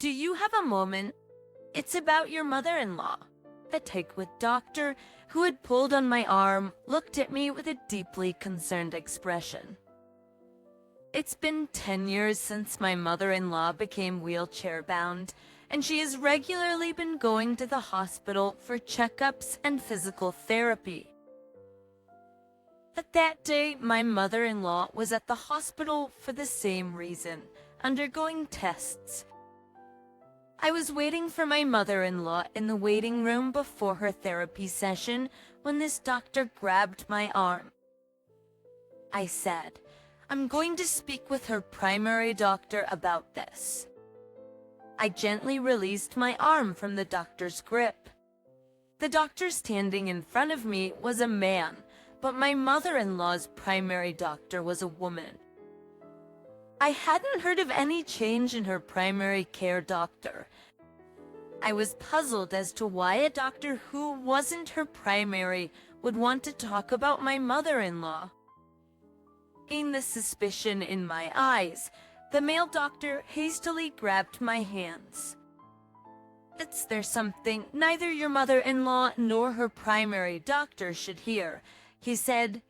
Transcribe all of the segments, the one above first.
Do you have a moment? It's about your mother-in-law. The Taekwondo doctor, who had pulled on my arm, looked at me with a deeply concerned expression. It's been 10 years since my mother-in-law became wheelchair-bound, and she has regularly been going to the hospital for checkups and physical therapy. But that day, my mother-in-law was at the hospital for the same reason, undergoing tests. I was waiting for my mother-in-law in the waiting room before her therapy session when this doctor grabbed my arm. I said, "I'm going to speak with her primary doctor about this." I gently released my arm from the doctor's grip. The doctor standing in front of me was a man, but my mother-in-law's primary doctor was a woman. I hadn't heard of any change in her primary care doctor. I was puzzled as to why a doctor who wasn't her primary would want to talk about my mother-in-law. Seeing the suspicion in my eyes, the male doctor hastily grabbed my hands. "There's something neither your mother-in-law nor her primary doctor should hear," he said.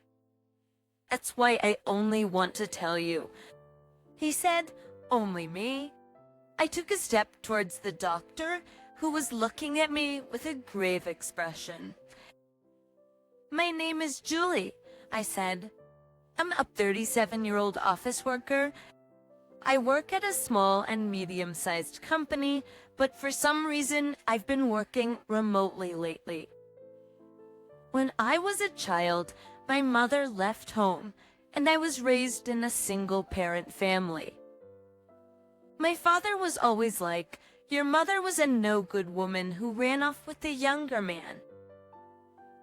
"That's why I only want to tell you." He said, "Only me?" I took a step towards the doctor, who was looking at me with a grave expression. "My name is Julie," I said. "I'm a 37-year-old office worker. I work at a small and medium-sized company, but for some reason, I've been working remotely lately. When I was a child, my mother left home, and I was raised in a single-parent family. My father was always like, 'Your mother was a no-good woman who ran off with a younger man.'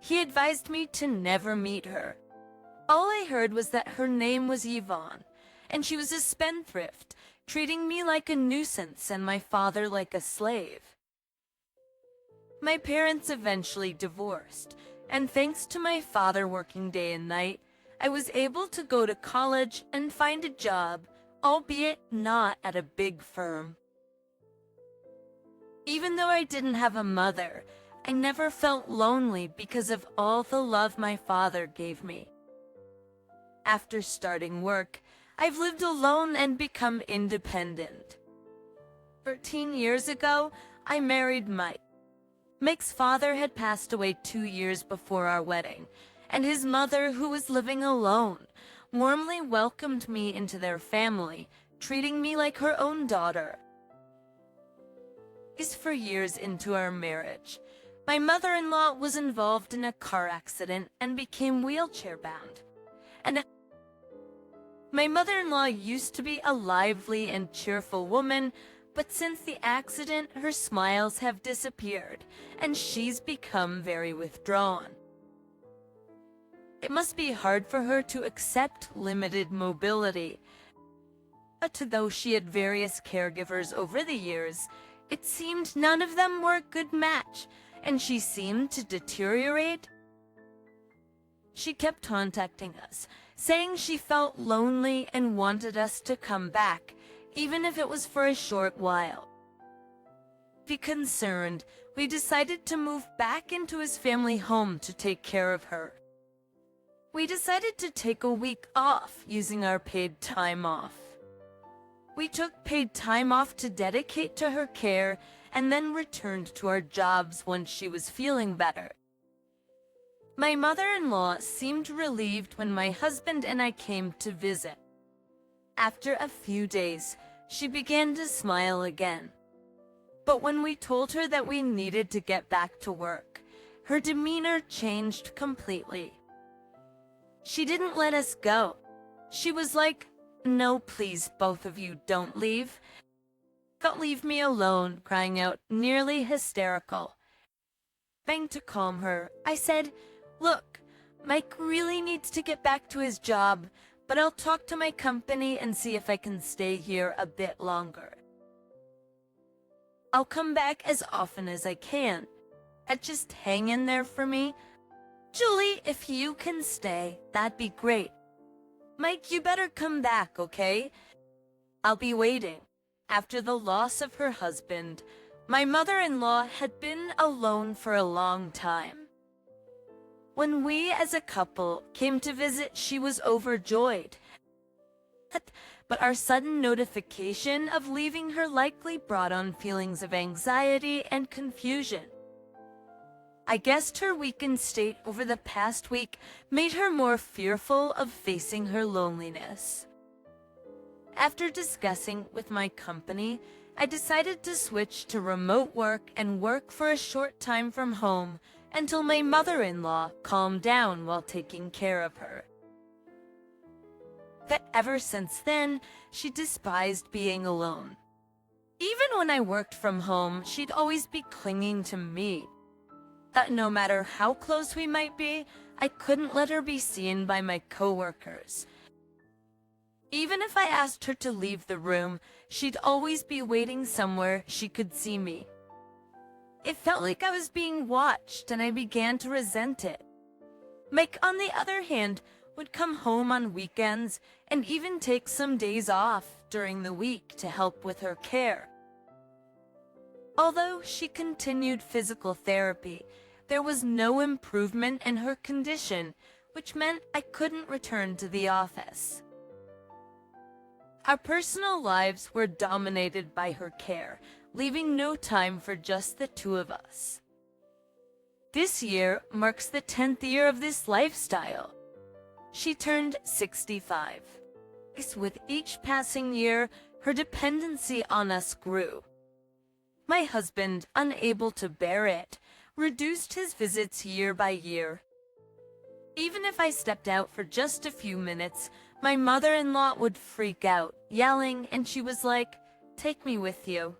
He advised me to never meet her. All I heard was that her name was Yvonne, and she was a spendthrift, treating me like a nuisance and my father like a slave. My parents eventually divorced, and thanks to my father working day and night, I was able to go to college and find a job, albeit not at a big firm. Even though I didn't have a mother, I never felt lonely because of all the love my father gave me. After starting work, I've lived alone and become independent. 13 years ago, I married Mike. Mike's father had passed away 2 years before our wedding, and his mother, who was living alone, warmly welcomed me into their family, treating me like her own daughter. For years into our marriage, my mother-in-law was involved in a car accident and became wheelchair-bound. And my mother-in-law used to be a lively and cheerful woman, but since the accident, her smiles have disappeared, and she's become very withdrawn. It must be hard for her to accept limited mobility. But though she had various caregivers over the years, it seemed none of them were a good match, and she seemed to deteriorate. She kept contacting us, saying she felt lonely and wanted us to come back, even if it was for a short while. To be concerned, we decided to move back into his family home to take care of her. We decided to take a week off using our paid time off. We took paid time off to dedicate to her care and then returned to our jobs once she was feeling better. My mother-in-law seemed relieved when my husband and I came to visit. After a few days, she began to smile again. But when we told her that we needed to get back to work, her demeanor changed completely. She didn't let us go. She was like, "No, please, both of you, don't leave. Don't leave me alone," crying out, nearly hysterical. Trying to calm her, I said, "Look, Mike really needs to get back to his job, but I'll talk to my company and see if I can stay here a bit longer. I'll come back as often as I can. Just hang in there for me. Julie, if you can stay, that'd be great. Mike, you better come back, okay? I'll be waiting." After the loss of her husband, my mother-in-law had been alone for a long time. When we as a couple came to visit, she was overjoyed. But our sudden notification of leaving her likely brought on feelings of anxiety and confusion. I guessed her weakened state over the past week made her more fearful of facing her loneliness. After discussing with my company, I decided to switch to remote work and work for a short time from home until my mother-in-law calmed down while taking care of her. But ever since then, she despised being alone. Even when I worked from home, she'd always be clinging to me. No matter how close we might be, I couldn't let her be seen by my coworkers. Even if I asked her to leave the room, she'd always be waiting somewhere she could see me. It felt like I was being watched, and I began to resent it. Mike, on the other hand, would come home on weekends and even take some days off during the week to help with her care. Although she continued physical therapy, there was no improvement in her condition, which meant I couldn't return to the office. Our personal lives were dominated by her care, leaving no time for just the two of us. This year marks the 10th year of this lifestyle. She turned 65. With each passing year, her dependency on us grew. My husband, unable to bear it, reduced his visits year by year. Even if I stepped out for just a few minutes, my mother-in-law would freak out, yelling, and she was like, "Take me with you."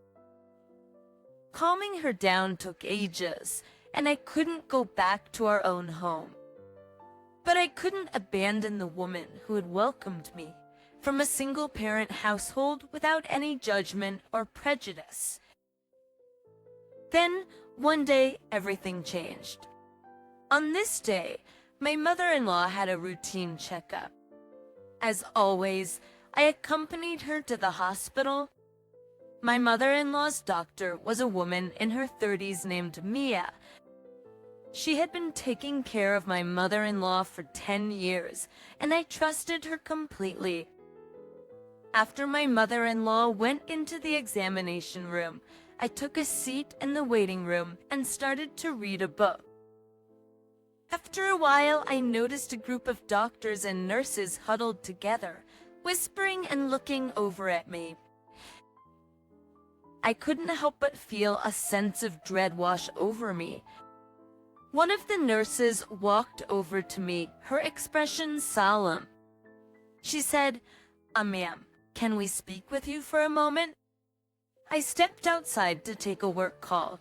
Calming her down took ages, and I couldn't go back to our own home. But I couldn't abandon the woman who had welcomed me from a single-parent household without any judgment or prejudice. Then, one day, everything changed. On this day, my mother-in-law had a routine checkup. As always, I accompanied her to the hospital. My mother-in-law's doctor was a woman in her 30s named Mia. She had been taking care of my mother-in-law for 10 years, and I trusted her completely. After my mother-in-law went into the examination room, I took a seat in the waiting room and started to read a book. After a while, I noticed a group of doctors and nurses huddled together, whispering and looking over at me. I couldn't help but feel a sense of dread wash over me. One of the nurses walked over to me, her expression solemn. She said, "Ma'am, can we speak with you for a moment?" I stepped outside to take a work call.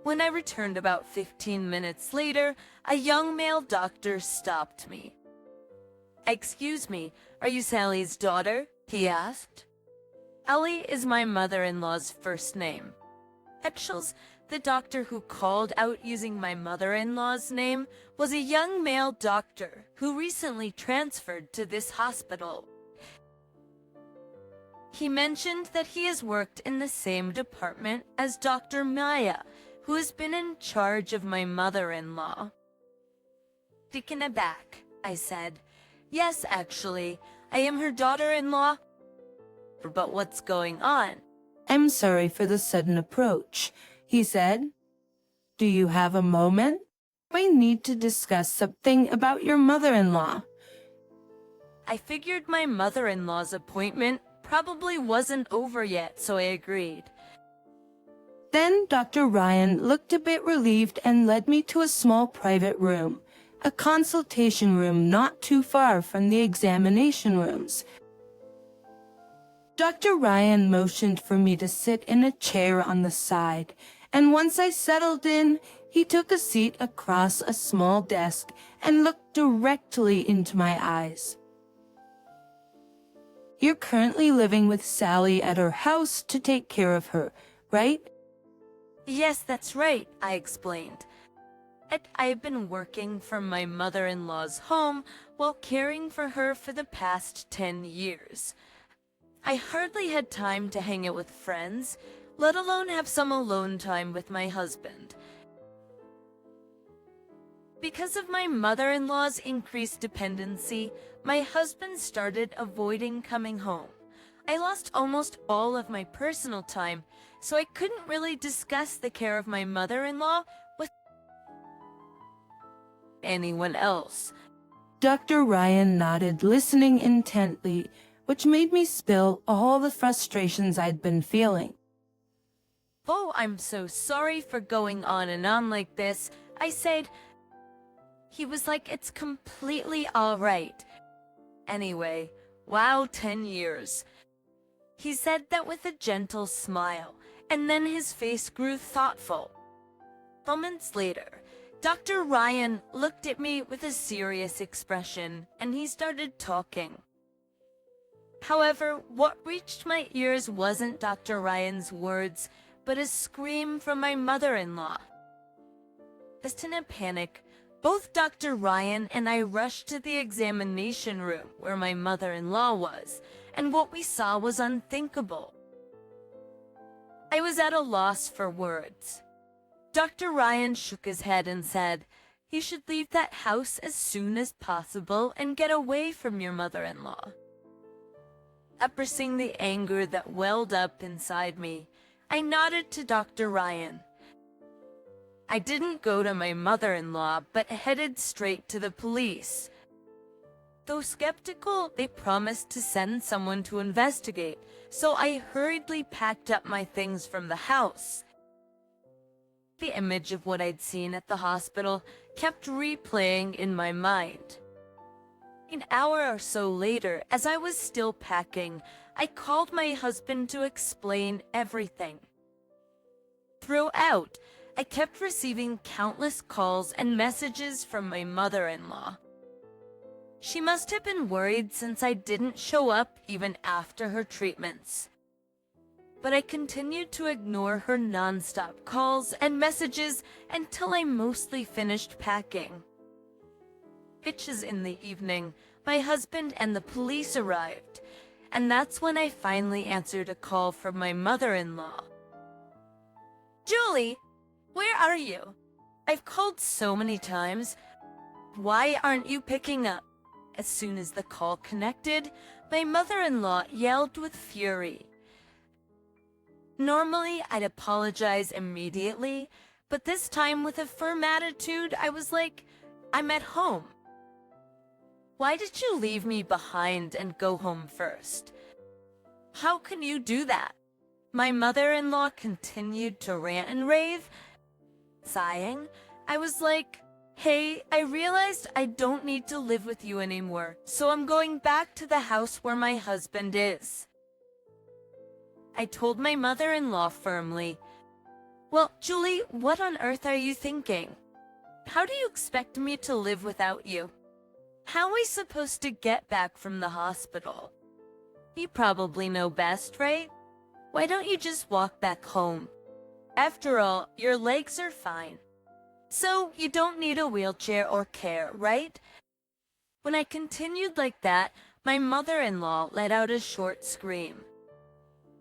When I returned about 15 minutes later, a young male doctor stopped me. "Excuse me, are you Sally's daughter?" he asked. Ellie is my mother-in-law's first name. Actually, the doctor who called out using my mother-in-law's name was a young male doctor who recently transferred to this hospital. He mentioned that he has worked in the same department as Dr. Maya, who has been in charge of my mother-in-law. Taken aback, I said, "Yes, actually, I am her daughter-in-law." "But what's going on?" "I'm sorry for the sudden approach," he said. "Do you have a moment? We need to discuss something about your mother-in-law." I figured my mother-in-law's appointment probably wasn't over yet, so I agreed. Then Dr. Ryan looked a bit relieved and led me to a small private room, a consultation room not too far from the examination rooms. Dr. Ryan motioned for me to sit in a chair on the side, and once I settled in, he took a seat across a small desk and looked directly into my eyes. "You're currently living with Sally at her house to take care of her, right?" "Yes, that's right," I explained. I've been working from my mother-in-law's home while caring for her for the past 10 years. I hardly had time to hang out with friends, let alone have some alone time with my husband. Because of my mother-in-law's increased dependency, my husband started avoiding coming home. I lost almost all of my personal time, so I couldn't really discuss the care of my mother-in-law with anyone else. Dr. Ryan nodded, listening intently, which made me spill all the frustrations I'd been feeling. "Oh, I'm so sorry for going on and on like this," I said. He was like, "It's completely all right." Anyway, wow, 10 years. He said that with a gentle smile, and then his face grew thoughtful. Moments later, Dr. Ryan looked at me with a serious expression, and he started talking. However, what reached my ears wasn't Dr. Ryan's words, but a scream from my mother-in-law. Just in a panic, both Dr. Ryan and I rushed to the examination room where my mother-in-law was, and what we saw was unthinkable. I was at a loss for words. Dr. Ryan shook his head and said, "You should leave that house as soon as possible and get away from your mother-in-law." Suppressing the anger that welled up inside me, I nodded to Dr. Ryan. I didn't go to my mother-in-law, but headed straight to the police. Though skeptical, they promised to send someone to investigate, so I hurriedly packed up my things from the house. The image of what I'd seen at the hospital kept replaying in my mind. An hour or so later, as I was still packing, I called my husband to explain everything. Throughout, I kept receiving countless calls and messages from my mother-in-law. She must have been worried since I didn't show up even after her treatments. But I continued to ignore her non-stop calls and messages until I mostly finished packing. Pitches in the evening, my husband and the police arrived, and that's when I finally answered a call from my mother-in-law. "Julie, where are you? I've called so many times. Why aren't you picking up?" As soon as the call connected, my mother-in-law yelled with fury. Normally, I'd apologize immediately, but this time with a firm attitude, I was like, "I'm at home. Why did you leave me behind and go home first? How can you do that?" My mother-in-law continued to rant and rave. Sighing, I was like, "Hey, I realized I don't need to live with you anymore, so I'm going back to the house where my husband is." I told my mother-in-law firmly, "Well, Julie, what on earth are you thinking? How do you expect me to live without you? How are we supposed to get back from the hospital? You probably know best, right? Why don't you just walk back home? After all, your legs are fine. So you don't need a wheelchair or care, right?" When I continued like that, my mother-in-law let out a short scream.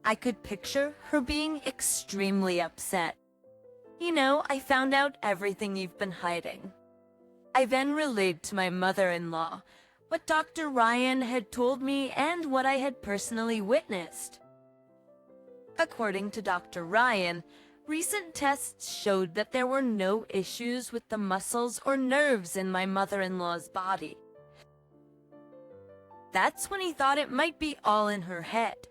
I could picture her being extremely upset. "You know, I found out everything you've been hiding." I then relayed to my mother-in-law what Dr. Ryan had told me and what I had personally witnessed. According to Dr. Ryan, recent tests showed that there were no issues with the muscles or nerves in my mother-in-law's body. That's when he thought it might be all in her head.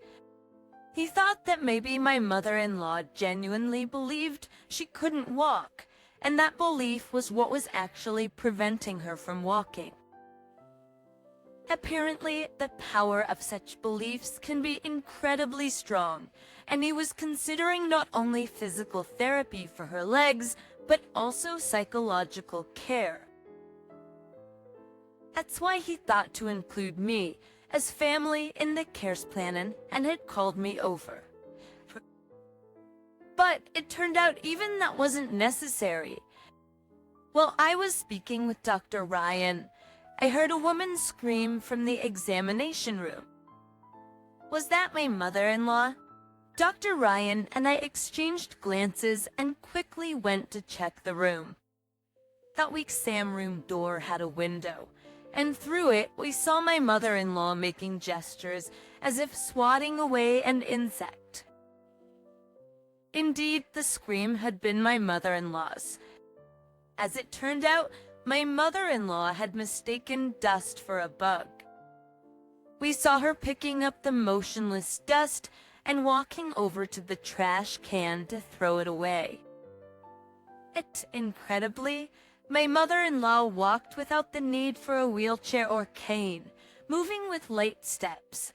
He thought that maybe my mother-in-law genuinely believed she couldn't walk, and that belief was what was actually preventing her from walking. Apparently, the power of such beliefs can be incredibly strong, and he was considering not only physical therapy for her legs, but also psychological care. That's why he thought to include me as family in the cares planning and had called me over. But it turned out even that wasn't necessary. While I was speaking with Dr. Ryan, I heard a woman scream from the examination room. Was that my mother-in-law? Dr. Ryan and I exchanged glances and quickly went to check the room. That week's Sam room door had a window, and through it we saw my mother-in-law making gestures as if swatting away an insect. Indeed, the scream had been my mother-in-law's. As it turned out, my mother-in-law had mistaken dust for a bug. We saw her picking up the motionless dust and walking over to the trash can to throw it away. Incredibly, my mother-in-law walked without the need for a wheelchair or cane, moving with light steps.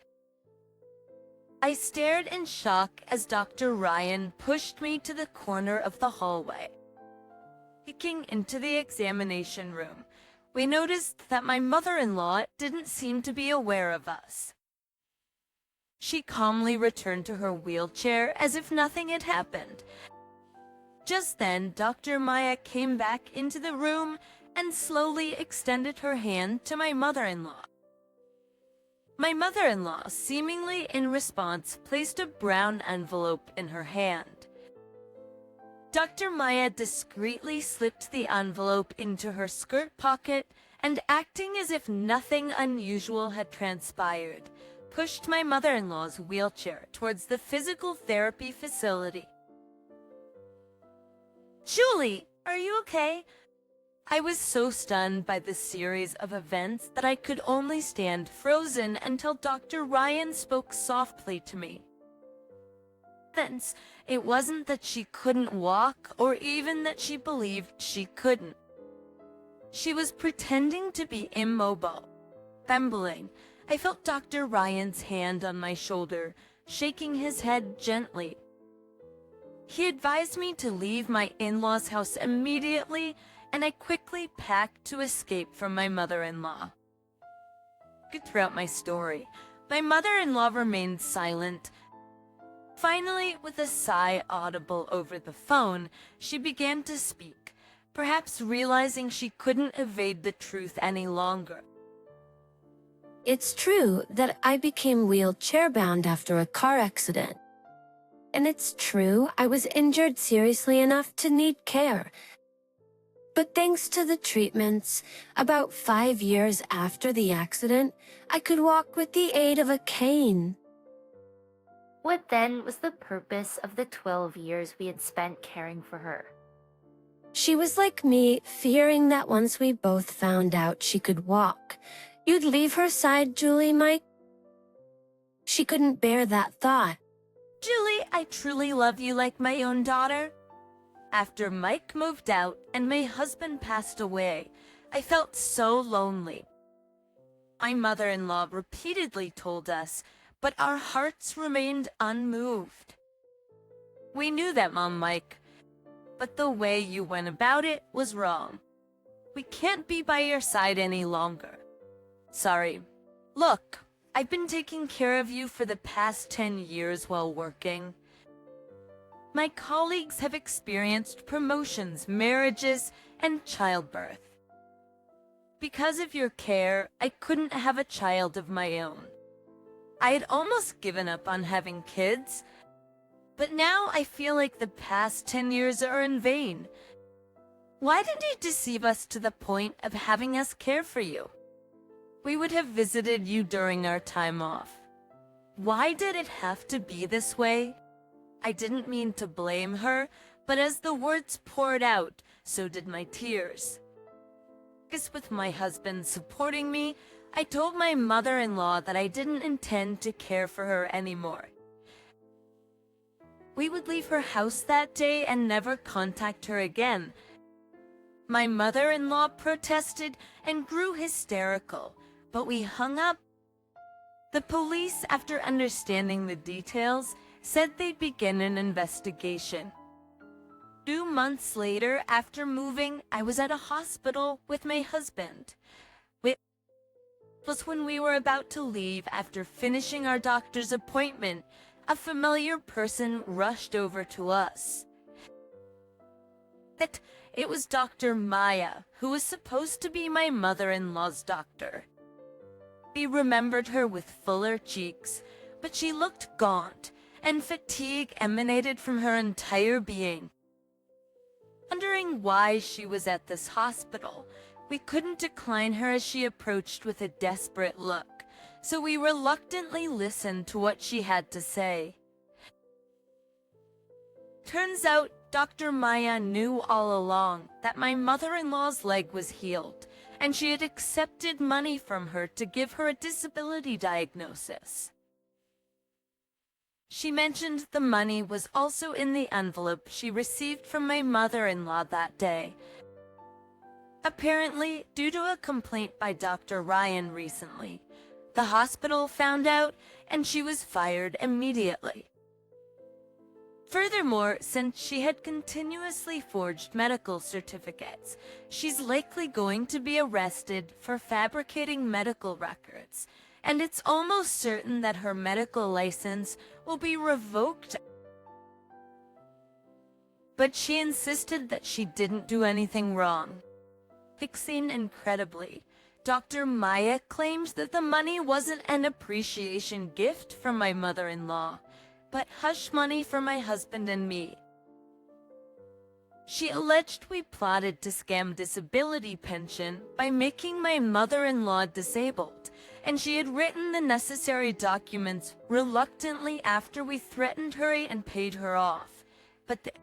I stared in shock as Dr. Ryan pushed me to the corner of the hallway. Peeking into the examination room, we noticed that my mother-in-law didn't seem to be aware of us. She calmly returned to her wheelchair as if nothing had happened. Just then, Dr. Maya came back into the room and slowly extended her hand to my mother-in-law. My mother-in-law, seemingly in response, placed a brown envelope in her hand. Dr. Maya discreetly slipped the envelope into her skirt pocket and, acting as if nothing unusual had transpired, pushed my mother-in-law's wheelchair towards the physical therapy facility. "Julie, are you okay?" I was so stunned by the series of events that I could only stand frozen until Dr. Ryan spoke softly to me. Thence, it wasn't that she couldn't walk or even that she believed she couldn't. She was pretending to be immobile. Trembling, I felt Dr. Ryan's hand on my shoulder, shaking his head gently. He advised me to leave my in-laws' house immediately, and I quickly packed to escape from my mother-in-law. Throughout my story, my mother-in-law remained silent. Finally, with a sigh audible over the phone, she began to speak, perhaps realizing she couldn't evade the truth any longer. It's true that I became wheelchair-bound after a car accident. And it's true I was injured seriously enough to need care. But thanks to the treatments, about 5 years after the accident, I could walk with the aid of a cane. What then was the purpose of the 12 years we had spent caring for her? She was like me, fearing that once we both found out she could walk, you'd leave her side, Julie, Mike? She couldn't bear that thought. "Julie, I truly love you like my own daughter." After Mike moved out and my husband passed away, I felt so lonely. My mother-in-law repeatedly told us, but our hearts remained unmoved. "We knew that, Mom, Mike, but the way you went about it was wrong. We can't be by your side any longer. Sorry. Look, I've been taking care of you for the past 10 years while working. My colleagues have experienced promotions, marriages, and childbirth. Because of your care, I couldn't have a child of my own. I had almost given up on having kids, but now I feel like the past 10 years are in vain. Why did you deceive us to the point of having us care for you? We would have visited you during our time off. Why did it have to be this way?" I didn't mean to blame her, but as the words poured out, so did my tears. Because with my husband supporting me, I told my mother-in-law that I didn't intend to care for her anymore. We would leave her house that day and never contact her again. My mother-in-law protested and grew hysterical, but we hung up. The police, after understanding the details, said they'd begin an investigation. 2 months later, after moving, I was at a hospital with my husband. It was when we were about to leave after finishing our doctor's appointment, a familiar person rushed over to us. It was Dr. Maya, who was supposed to be my mother-in-law's doctor. We remembered her with fuller cheeks, but she looked gaunt, and fatigue emanated from her entire being. Wondering why she was at this hospital, we couldn't decline her as she approached with a desperate look, so we reluctantly listened to what she had to say. Turns out, Dr. Maya knew all along that my mother-in-law's leg was healed, and she had accepted money from her to give her a disability diagnosis. She mentioned the money was also in the envelope she received from my mother-in-law that day. Apparently, due to a complaint by Dr. Ryan recently, the hospital found out and she was fired immediately. Furthermore, since she had continuously forged medical certificates, she's likely going to be arrested for fabricating medical records, and it's almost certain that her medical license will be revoked. But she insisted that she didn't do anything wrong. Fixing incredibly, Dr. Maya claims that the money wasn't an appreciation gift from my mother-in-law, but hush money for my husband and me. She alleged we plotted to scam disability pension by making my mother-in-law disabled, and she had written the necessary documents reluctantly after we threatened her and paid her off. But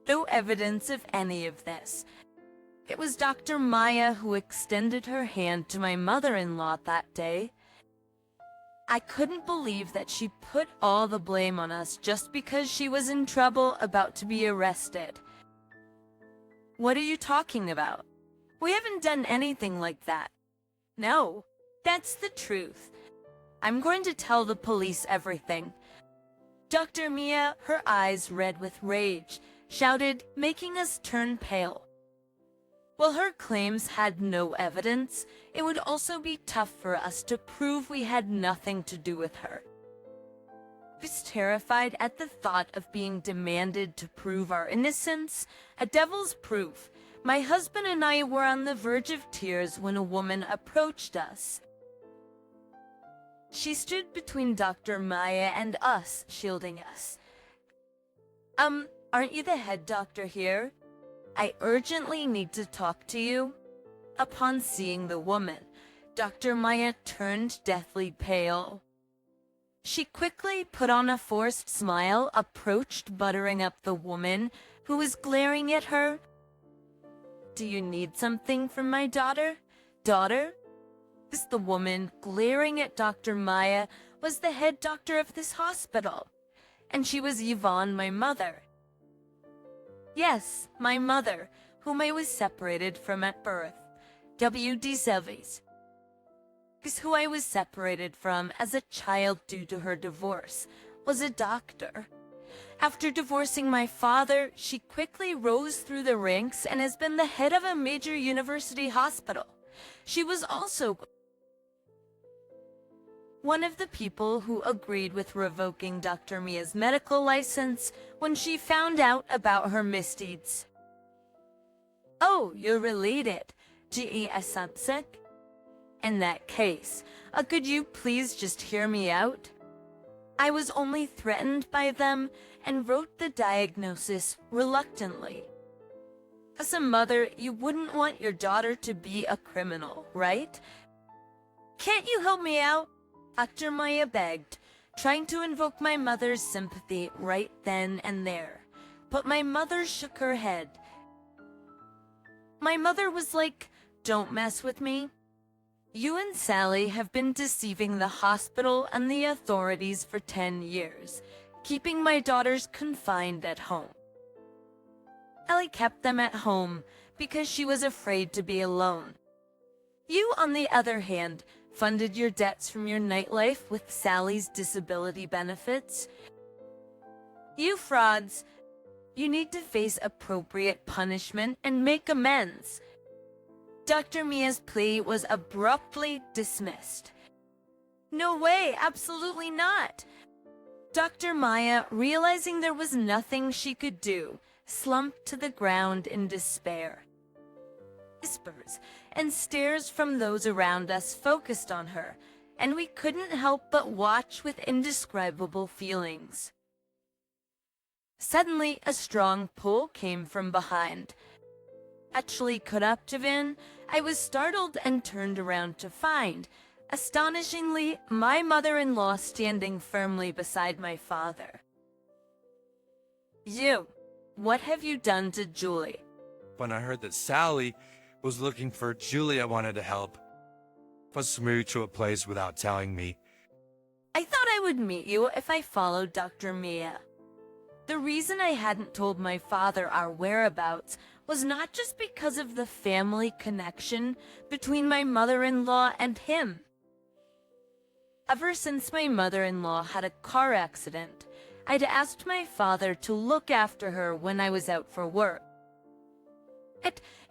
no evidence of any of this. It was Dr. Maya who extended her hand to my mother-in-law that day. I couldn't believe that she put all the blame on us just because she was in trouble about to be arrested. What are you talking about? We haven't done anything like that. No, that's the truth. I'm going to tell the police everything. Dr. Mia, her eyes red with rage, shouted, making us turn pale. While her claims had no evidence, it would also be tough for us to prove we had nothing to do with her. I was terrified at the thought of being demanded to prove our innocence, a devil's proof. My husband and I were on the verge of tears when a woman approached us. She stood between Dr. Maya and us, shielding us. Aren't you the head doctor here? I urgently need to talk to you. Upon seeing the woman, Dr. Maya turned deathly pale. She quickly put on a forced smile, approached buttering up the woman, who was glaring at her. Do you need something from my daughter? Daughter? The woman glaring at Dr. Maya was the head doctor of this hospital, and she was Yvonne, my mother. Yes, my mother, whom I was separated from at birth. W.D. Selvies. Who I was separated from as a child due to her divorce, was a doctor. After divorcing my father, she quickly rose through the ranks and has been the head of a major university hospital. She was also one of the people who agreed with revoking Dr. Mia's medical license when she found out about her misdeeds. Oh, you're related. G.E.S. Samsek? In that case, could you please just hear me out? I was only threatened by them and wrote the diagnosis reluctantly. As a mother, you wouldn't want your daughter to be a criminal, right? Can't you help me out? Dr. Maya begged, trying to invoke my mother's sympathy right then and there. But my mother shook her head. My mother was like, don't mess with me. You and Sally have been deceiving the hospital and the authorities for 10 years, keeping my daughters confined at home. Sally kept them at home because she was afraid to be alone. You, on the other hand, funded your debts from your nightlife with Sally's disability benefits. You frauds, you need to face appropriate punishment and make amends. Dr. Mia's plea was abruptly dismissed. No way, absolutely not. Dr. Maya, realizing there was nothing she could do, slumped to the ground in despair. Whispers and stares from those around us focused on her, and we couldn't help but watch with indescribable feelings. Suddenly, a strong pull came from behind. Actually caught up to Vin, I was startled and turned around to find, astonishingly, my mother-in-law standing firmly beside my father. "You, what have you done to Julie?" When I heard that Sally was looking for Julie, I wanted to help. Was moved to a place without telling me. "I thought I would meet you if I followed Dr. Mia." The reason I hadn't told my father our whereabouts was not just because of the family connection between my mother-in-law and him. Ever since my mother-in-law had a car accident, I'd asked my father to look after her when I was out for work.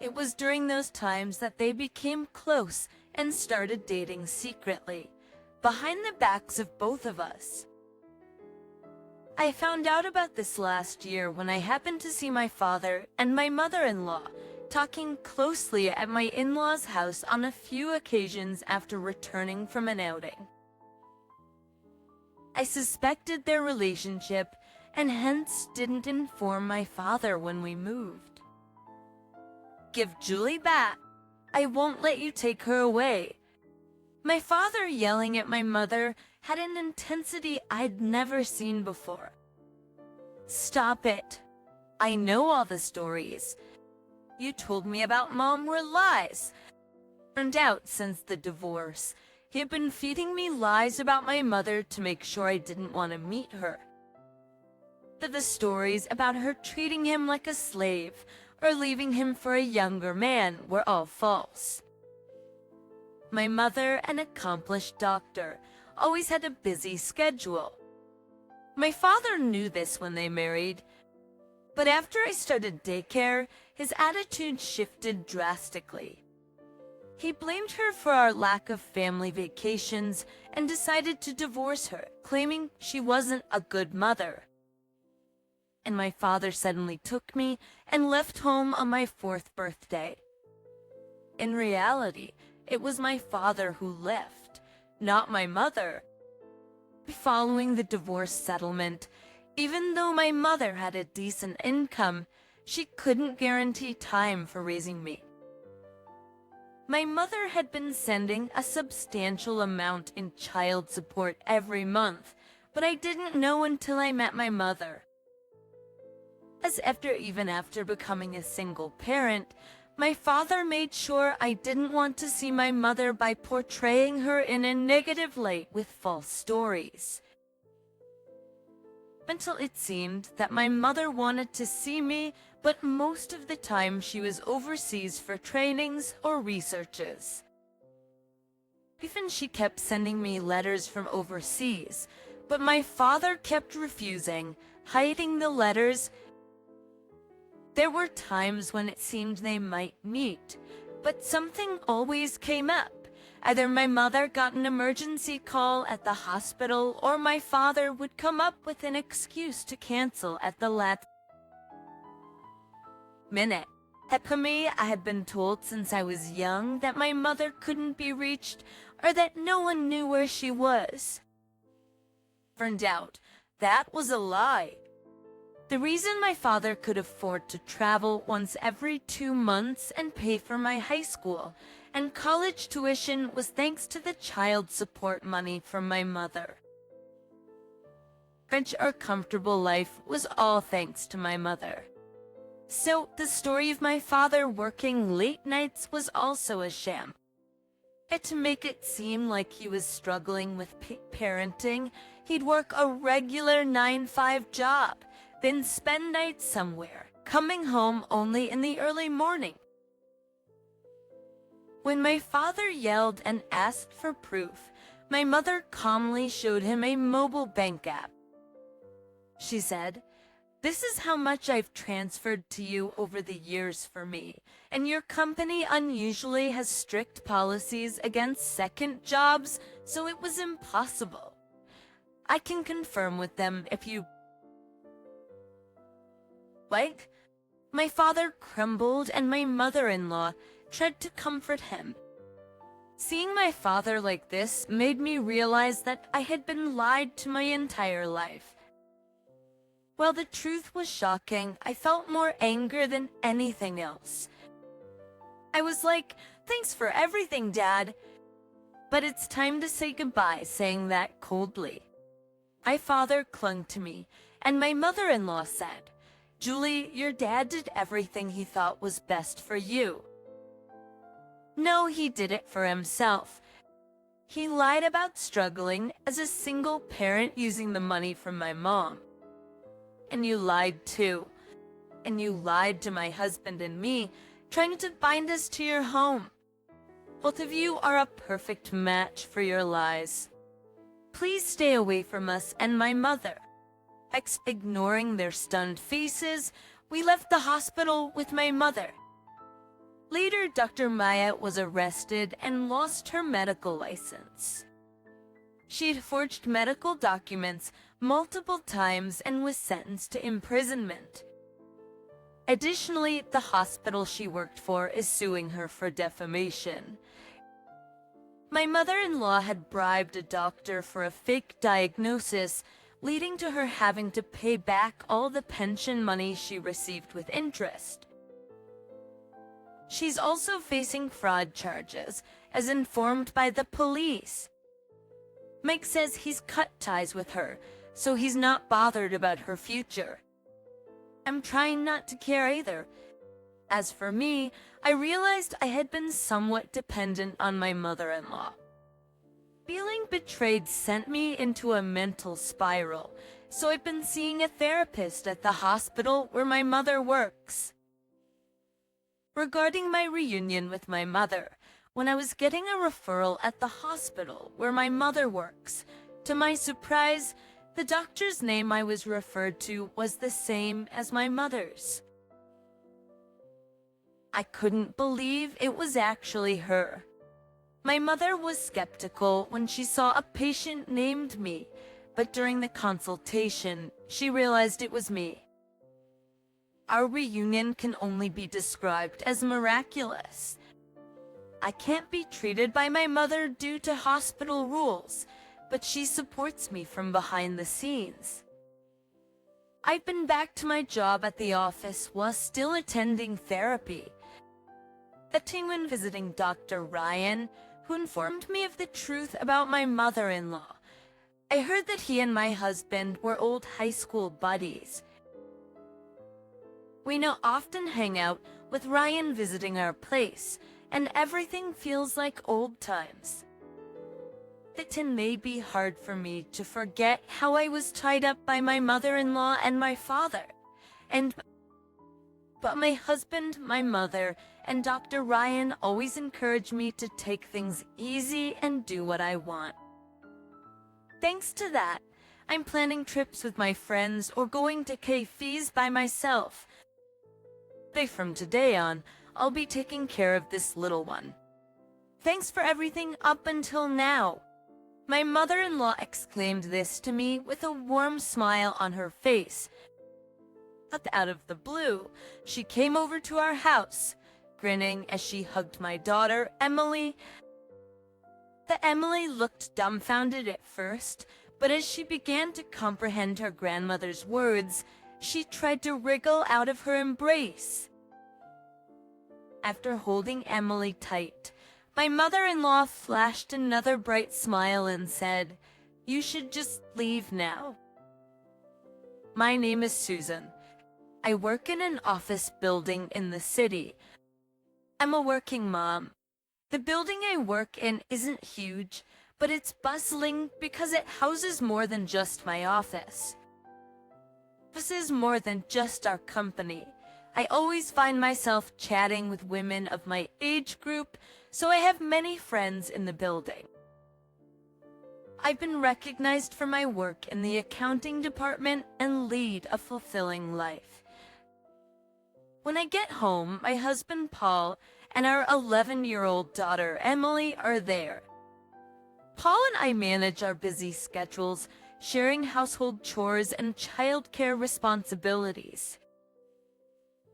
It was during those times that they became close and started dating secretly, behind the backs of both of us. I found out about this last year when I happened to see my father and my mother-in-law talking closely at my in-laws' house on a few occasions after returning from an outing. I suspected their relationship and hence didn't inform my father when we moved. "Give Julie back. I won't let you take her away." My father yelling at my mother had an intensity I'd never seen before. "Stop it. I know all the stories you told me about Mom were lies." Turned out since the divorce, he had been feeding me lies about my mother to make sure I didn't want to meet her. The stories about her treating him like a slave or leaving him for a younger man were all false. My mother, an accomplished doctor, always had a busy schedule. My father knew this when they married, but after I started daycare, his attitude shifted drastically. He blamed her for our lack of family vacations and decided to divorce her, claiming she wasn't a good mother. And my father suddenly took me and left home on my 4th birthday. In reality, it was my father who left, not my mother. Following the divorce settlement, even though my mother had a decent income, she couldn't guarantee time for raising me. My mother had been sending a substantial amount in child support every month, but I didn't know until I met my mother. Even after becoming a single parent, my father made sure I didn't want to see my mother by portraying her in a negative light with false stories. Until it seemed that my mother wanted to see me, but most of the time she was overseas for trainings or researches. Even she kept sending me letters from overseas, but my father kept refusing, hiding the letters. There were times when it seemed they might meet, but something always came up. Either my mother got an emergency call at the hospital, or my father would come up with an excuse to cancel at the last minute. For me, I had been told since I was young that my mother couldn't be reached, or that no one knew where she was. Turned out, that was a lie. The reason my father could afford to travel once every 2 months and pay for my high school and college tuition was thanks to the child support money from my mother. Rich or comfortable life was all thanks to my mother. So the story of my father working late nights was also a sham. To make it seem like he was struggling with parenting, he'd work a regular 9-5 job, then spend nights somewhere, coming home only in the early morning. When my father yelled and asked for proof, my mother calmly showed him a mobile bank app. She said, "This is how much I've transferred to you over the years for me, and your company unusually has strict policies against second jobs, so it was impossible. I can confirm with them if you..." Like, my father crumbled and my mother-in-law tried to comfort him. Seeing my father like this made me realize that I had been lied to my entire life. While the truth was shocking, I felt more anger than anything else. I was like, "Thanks for everything, Dad." But it's time to say goodbye, saying that coldly. My father clung to me, and my mother-in-law said, "Julie, your dad did everything he thought was best for you." No, he did it for himself. He lied about struggling as a single parent using the money from my mom. And you lied too. And you lied to my husband and me, trying to bind us to your home. Both of you are a perfect match for your lies. Please stay away from us and my mother. Ignoring their stunned faces, we left the hospital with my mother. Later, Dr. Maya was arrested and lost her medical license. She had forged medical documents multiple times and was sentenced to imprisonment. Additionally, the hospital she worked for is suing her for defamation. My mother-in-law had bribed a doctor for a fake diagnosis, leading to her having to pay back all the pension money she received with interest. She's also facing fraud charges, as informed by the police. Mike says he's cut ties with her, so he's not bothered about her future. I'm trying not to care either. As for me, I realized I had been somewhat dependent on my mother-in-law. Feeling betrayed sent me into a mental spiral, so I've been seeing a therapist at the hospital where my mother works. Regarding my reunion with my mother, when I was getting a referral at the hospital where my mother works, to my surprise, the doctor's name I was referred to was the same as my mother's. I couldn't believe it was actually her. My mother was skeptical when she saw a patient named me, but during the consultation, she realized it was me. Our reunion can only be described as miraculous. I can't be treated by my mother due to hospital rules, but she supports me from behind the scenes. I've been back to my job at the office while still attending therapy. The team when visiting Dr. Ryan, who informed me of the truth about my mother-in-law. I heard that he and my husband were old high school buddies. We now often hang out with Ryan visiting our place, and everything feels like old times. It may be hard for me to forget how I was tied up by my mother-in-law and my father, but my husband, my mother, and Dr. Ryan always encourage me to take things easy and do what I want. Thanks to that, I'm planning trips with my friends or going to cafes by myself. From today on, I'll be taking care of this little one. Thanks for everything up until now. My mother-in-law exclaimed this to me with a warm smile on her face. Out of the blue, she came over to our house, grinning as she hugged my daughter, Emily. Emily looked dumbfounded at first, but as she began to comprehend her grandmother's words, she tried to wriggle out of her embrace. After holding Emily tight, my mother-in-law flashed another bright smile and said, "You should just leave now." My name is Susan. I work in an office building in the city. I'm a working mom. The building I work in isn't huge, but it's bustling because it houses more than just my office. This is more than just our company. I always find myself chatting with women of my age group, so I have many friends in the building. I've been recognized for my work in the accounting department and lead a fulfilling life. When I get home, my husband Paul and our 11-year-old daughter Emily are there. Paul and I manage our busy schedules, sharing household chores and childcare responsibilities.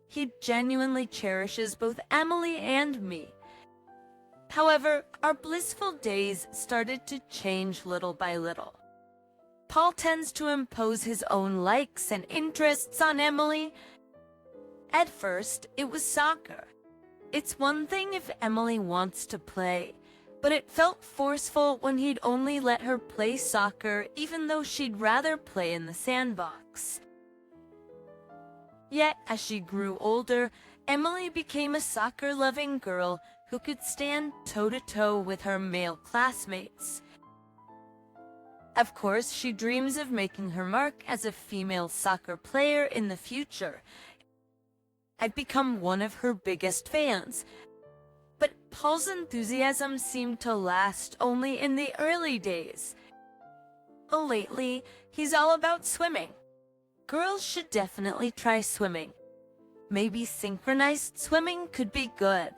He genuinely cherishes both Emily and me. However, our blissful days started to change little by little. Paul tends to impose his own likes and interests on Emily. At first, it was soccer. It's one thing if Emily wants to play, but it felt forceful when he'd only let her play soccer even though she'd rather play in the sandbox. Yet, as she grew older, Emily became a soccer-loving girl who could stand toe-to-toe with her male classmates. Of course, she dreams of making her mark as a female soccer player in the future. I've become one of her biggest fans. But Paul's enthusiasm seemed to last only in the early days. Lately, he's all about swimming. Girls should definitely try swimming. Maybe synchronized swimming could be good.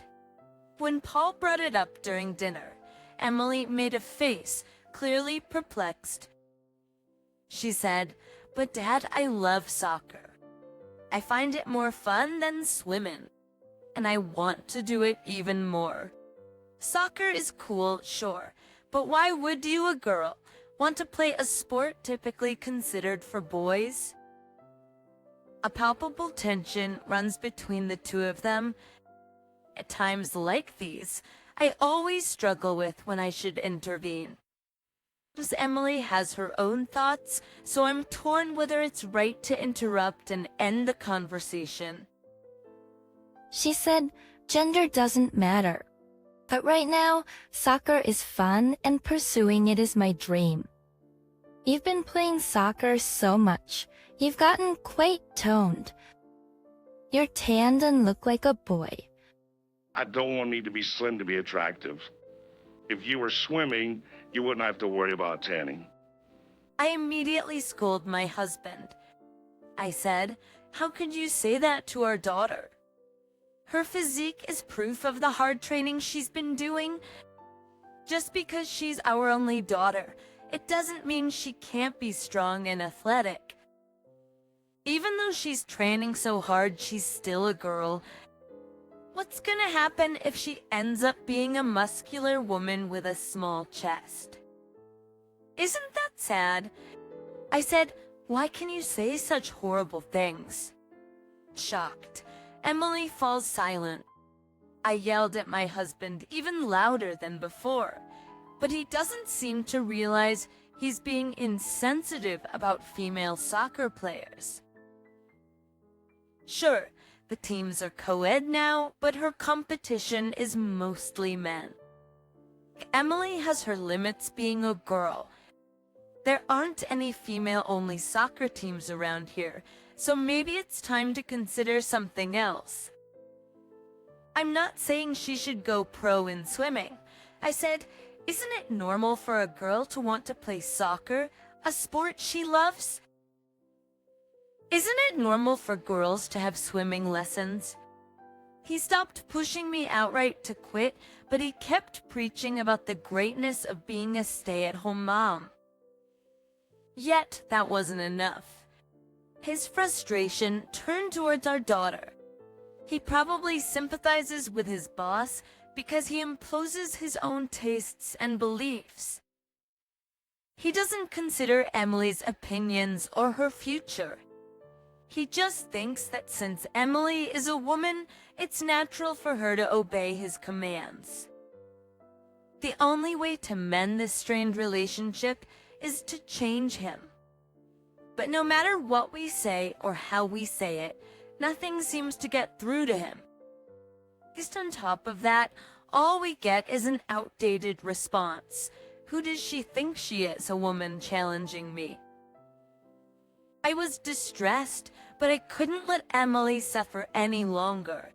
When Paul brought it up during dinner, Emily made a face, clearly perplexed. She said, "But Dad, I love soccer. I find it more fun than swimming, and I want to do it even more. Soccer is cool, sure, but why would you, a girl, want to play a sport typically considered for boys?" A palpable tension runs between the two of them. At times like these, I always struggle with when I should intervene. Emily has her own thoughts, so I'm torn whether it's right to interrupt and end the conversation. She said, "Gender doesn't matter. But right now, soccer is fun and pursuing it is my dream. You've been playing soccer so much. You've gotten quite toned. You're tanned and look like a boy." I don't need to be slim to be attractive. If you were swimming, you wouldn't have to worry about tanning. I immediately scolded my husband. I said, "How could you say that to our daughter? Her physique is proof of the hard training she's been doing. Just because she's our only daughter, it doesn't mean she can't be strong and athletic. Even though she's training so hard, she's still a girl. What's gonna happen if she ends up being a muscular woman with a small chest? Isn't that sad?" I said, "Why can you say such horrible things?" Shocked, Emily falls silent. I yelled at my husband even louder than before, but he doesn't seem to realize he's being insensitive about female soccer players. Sure, the teams are co-ed now, but her competition is mostly men. Emily has her limits being a girl. There aren't any female-only soccer teams around here, so maybe it's time to consider something else. I'm not saying she should go pro in swimming. I said, "Isn't it normal for a girl to want to play soccer, a sport she loves? Isn't it normal for girls to have swimming lessons?" He stopped pushing me outright to quit, but he kept preaching about the greatness of being a stay-at-home mom. Yet that wasn't enough. His frustration turned towards our daughter. He probably sympathizes with his boss because he imposes his own tastes and beliefs. He doesn't consider Emily's opinions or her future. He just thinks that since Emily is a woman, it's natural for her to obey his commands. The only way to mend this strained relationship is to change him. But no matter what we say or how we say it, nothing seems to get through to him. Just on top of that, all we get is an outdated response. Who does she think she is, a woman challenging me? I was distressed, but I couldn't let Emily suffer any longer.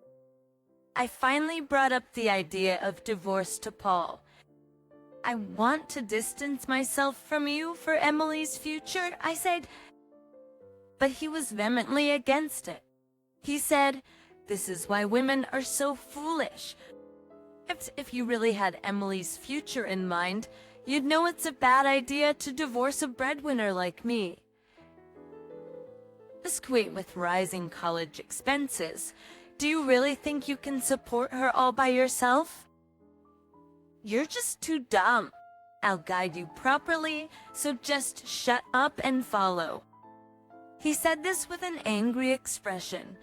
I finally brought up the idea of divorce to Paul. "I want to distance myself from you for Emily's future," I said. But he was vehemently against it. He said, "This is why women are so foolish. If you really had Emily's future in mind, you'd know it's a bad idea to divorce a breadwinner like me. Squeak with rising college expenses. Do you really think you can support her all by yourself?" You're just too dumb. I'll guide you properly, so just shut up and follow. He said this with an angry expression.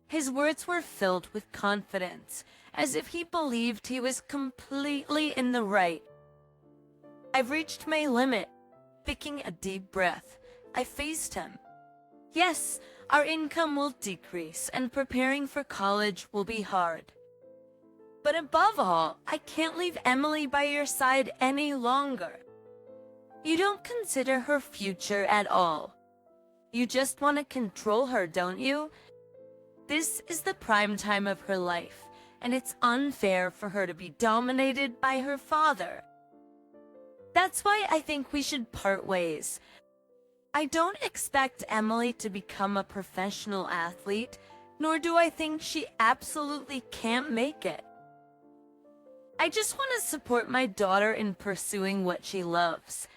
His words were filled with confidence, as if he believed he was completely in the right. I've reached my limit. Taking a deep breath, I faced him. Yes, our income will decrease and preparing for college will be hard. But above all, I can't leave Emily by your side any longer. You don't consider her future at all. You just want to control her, don't you? This is the prime time of her life, and it's unfair for her to be dominated by her father. That's why I think we should part ways. I don't expect Emily to become a professional athlete, nor do I think she absolutely can't make it. I just want to support my daughter in pursuing what she loves.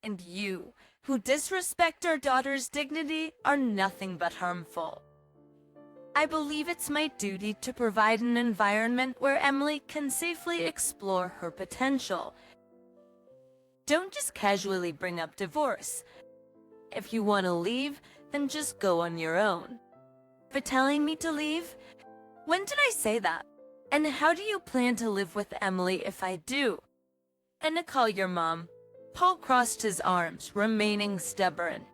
And you, who disrespect our daughter's dignity, are nothing but harmful. I believe it's my duty to provide an environment where Emily can safely explore her potential. Don't just casually bring up divorce. If you want to leave, then just go on your own. But telling me to leave? When did I say that? And how do you plan to live with Emily if I do? And to call your mom. Paul crossed his arms, remaining stubborn.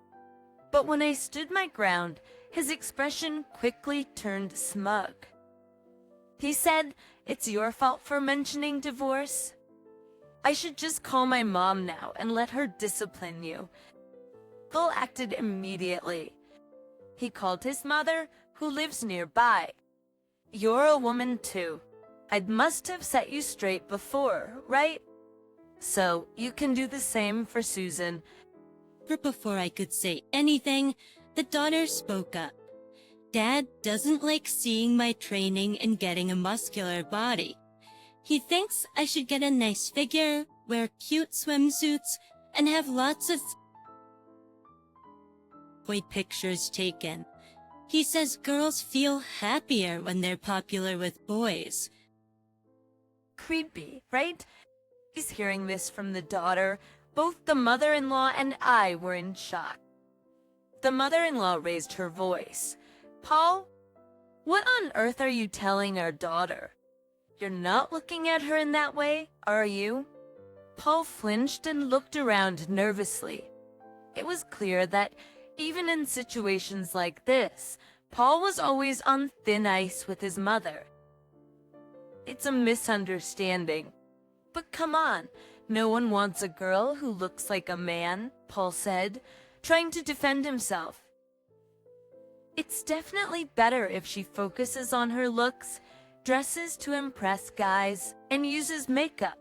But when I stood my ground, his expression quickly turned smug. He said, "It's your fault for mentioning divorce. I should just call my mom now and let her discipline you." Paul acted immediately. He called his mother, who lives nearby. "You're a woman too. I must have set you straight before, right? So you can do the same for Susan." But before I could say anything, the daughter spoke up. "Dad doesn't like seeing my training and getting a muscular body. He thinks I should get a nice figure, wear cute swimsuits, and have lots of pictures taken. He says girls feel happier when they're popular with boys." Creepy, right? He's hearing this from the daughter. Both the mother-in-law and I were in shock. The mother-in-law raised her voice. "Paul, what on earth are you telling our daughter? You're not looking at her in that way, are you?" Paul flinched and looked around nervously. It was clear that even in situations like this, Paul was always on thin ice with his mother. "It's a misunderstanding. But come on, no one wants a girl who looks like a man," Paul said, trying to defend himself. "It's definitely better if she focuses on her looks, dresses to impress guys, and uses makeup.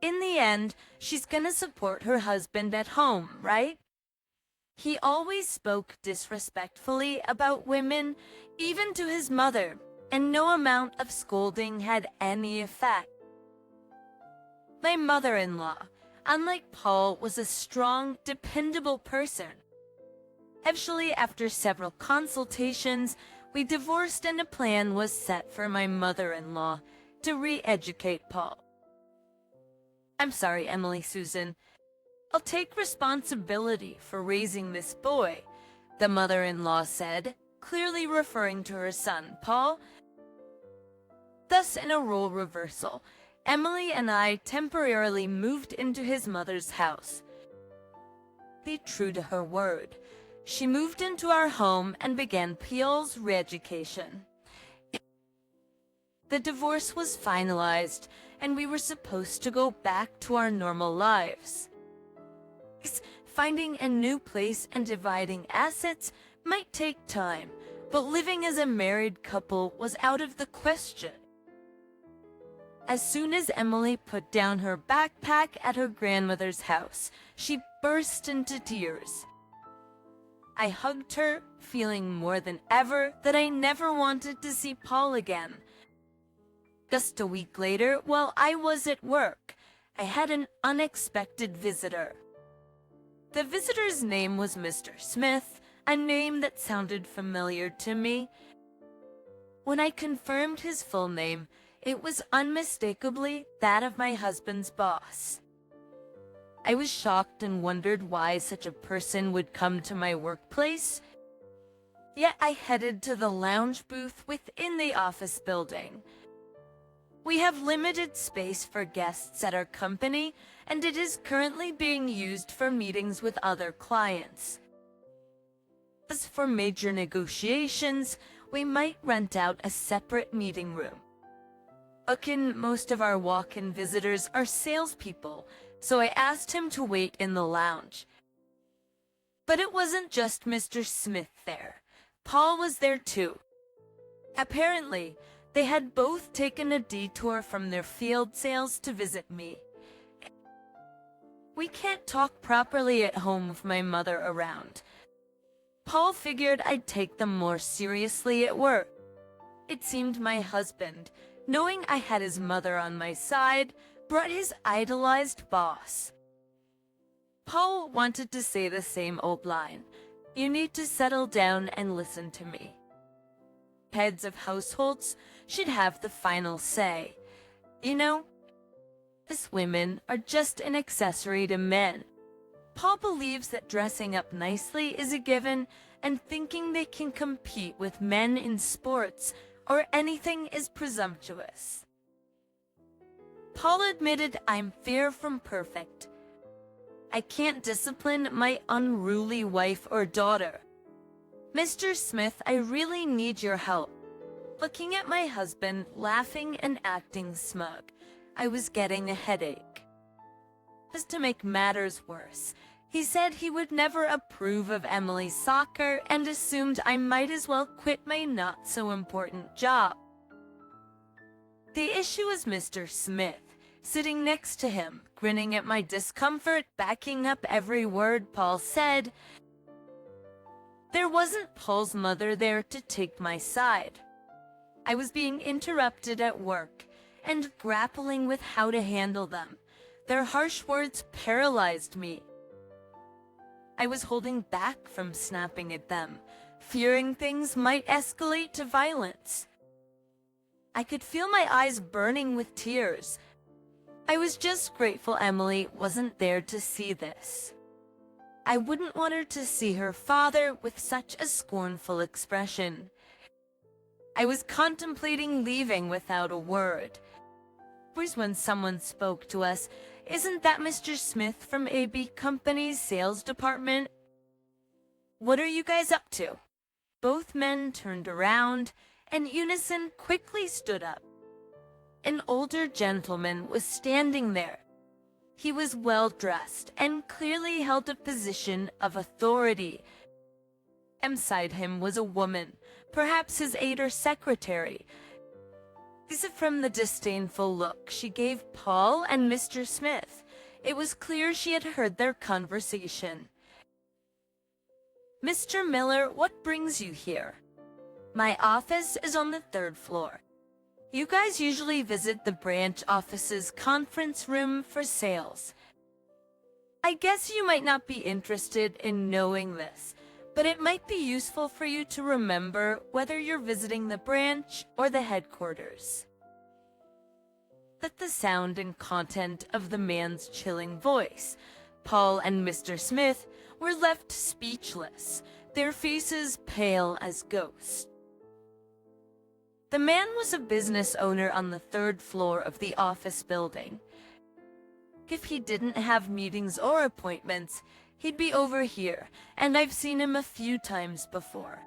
In the end, she's gonna support her husband at home, right?" He always spoke disrespectfully about women, even to his mother, and no amount of scolding had any effect. My mother-in-law, unlike Paul, was a strong, dependable person. Eventually, after several consultations, we divorced and a plan was set for my mother-in-law to re-educate Paul. "I'm sorry, Emily Susan. I'll take responsibility for raising this boy," the mother-in-law said, clearly referring to her son, Paul. Thus, in a role reversal, Emily and I temporarily moved into his mother's house. Be true to her word, she moved into our home and began Paul's re-education. The divorce was finalized, and we were supposed to go back to our normal lives. Finding a new place and dividing assets might take time, but living as a married couple was out of the question. As soon as Emily put down her backpack at her grandmother's house, she burst into tears. I hugged her, feeling more than ever that I never wanted to see Paul again. Just a week later, while I was at work, I had an unexpected visitor. The visitor's name was Mr. Smith, a name that sounded familiar to me. When I confirmed his full name, It was unmistakably that of my husband's boss. I was shocked and wondered why such a person would come to my workplace. Yet I headed to the lounge booth within the office building. We have limited space for guests at our company, and it is currently being used for meetings with other clients. As for major negotiations, we might rent out a separate meeting room. Again, most of our walk-in visitors are salespeople, so I asked him to wait in the lounge. But it wasn't just Mr. Smith there. Paul was there too. Apparently, they had both taken a detour from their field sales to visit me. We can't talk properly at home with my mother around. Paul figured I'd take them more seriously at work. It seemed my husband, knowing I had his mother on my side, brought his idolized boss. Paul wanted to say the same old line, "You need to settle down and listen to me." Heads of households should have the final say. You know, us women are just an accessory to men. Paul believes that dressing up nicely is a given, and thinking they can compete with men in sports or anything is presumptuous. Paul admitted I'm far from perfect. I can't discipline my unruly wife or daughter. Mr. Smith, I really need your help. Looking at my husband, laughing and acting smug, I was getting a headache. Just to make matters worse, he said he would never approve of Emily's soccer and assumed I might as well quit my not-so-important job. The issue was Mr. Smith, sitting next to him, grinning at my discomfort, backing up every word Paul said. There wasn't Paul's mother there to take my side. I was being interrupted at work and grappling with how to handle them. Their harsh words paralyzed me. I was holding back from snapping at them, fearing things might escalate to violence. I could feel my eyes burning with tears. I was just grateful Emily wasn't there to see this. I wouldn't want her to see her father with such a scornful expression. I was contemplating leaving without a word. Was when someone spoke to us, "Isn't that Mr. Smith from AB Company's sales department? What are you guys up to?" Both men turned around, and Unison quickly stood up. An older gentleman was standing there. He was well-dressed and clearly held a position of authority. Beside him was a woman, perhaps his aide or secretary. From the disdainful look she gave Paul and Mr. Smith, it was clear she had heard their conversation. "Mr. Miller, what brings you here?" "My office is on the 3rd floor. You guys usually visit the branch office's conference room for sales. I guess you might not be interested in knowing this, but it might be useful for you to remember whether you're visiting the branch or the headquarters." At the sound and content of the man's chilling voice, Paul and Mr. Smith were left speechless, their faces pale as ghosts. The man was a business owner on the 3rd floor of the office building. If he didn't have meetings or appointments, he'd be over here, and I've seen him a few times before.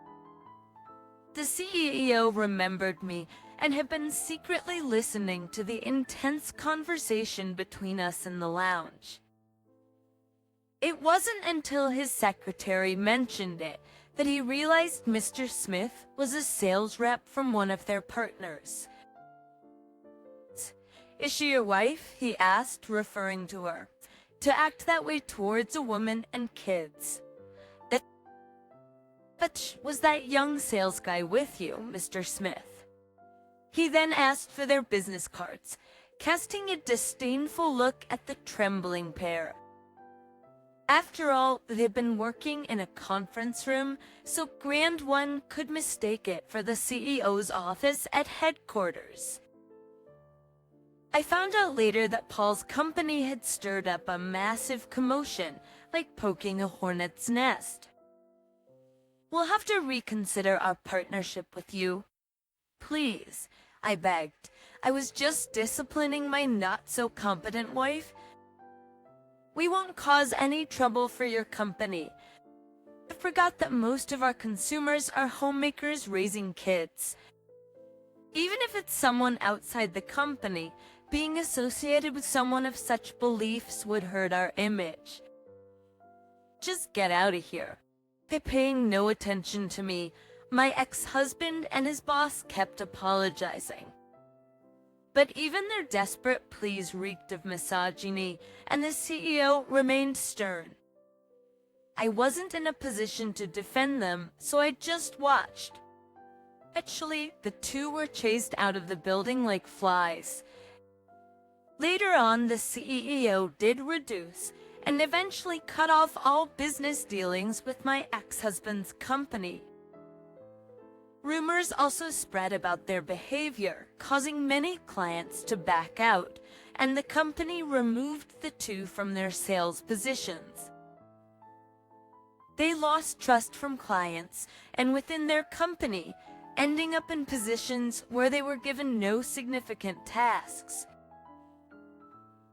The CEO remembered me and had been secretly listening to the intense conversation between us in the lounge. It wasn't until his secretary mentioned it that he realized Mr. Smith was a sales rep from one of their partners. "Is she your wife?" he asked, referring to her. To act that way towards a woman and kids. "But was that young sales guy with you, Mr. Smith?" He then asked for their business cards, casting a disdainful look at the trembling pair. After all, they'd been working in a conference room, so Grand One could mistake it for the CEO's office at headquarters. I found out later that Paul's company had stirred up a massive commotion, like poking a hornet's nest. We'll have to reconsider our partnership with you. Please, I begged. I was just disciplining my not-so-competent wife. We won't cause any trouble for your company. I forgot that most of our consumers are homemakers raising kids. Even if it's someone outside the company, being associated with someone of such beliefs would hurt our image. Just get out of here. By paying no attention to me, my ex-husband and his boss kept apologizing. But even their desperate pleas reeked of misogyny, and the CEO remained stern. I wasn't in a position to defend them, so I just watched. Actually, the two were chased out of the building like flies. Later on, the CEO did reduce and eventually cut off all business dealings with my ex-husband's company. Rumors also spread about their behavior, causing many clients to back out, and the company removed the two from their sales positions. They lost trust from clients and within their company, ending up in positions where they were given no significant tasks.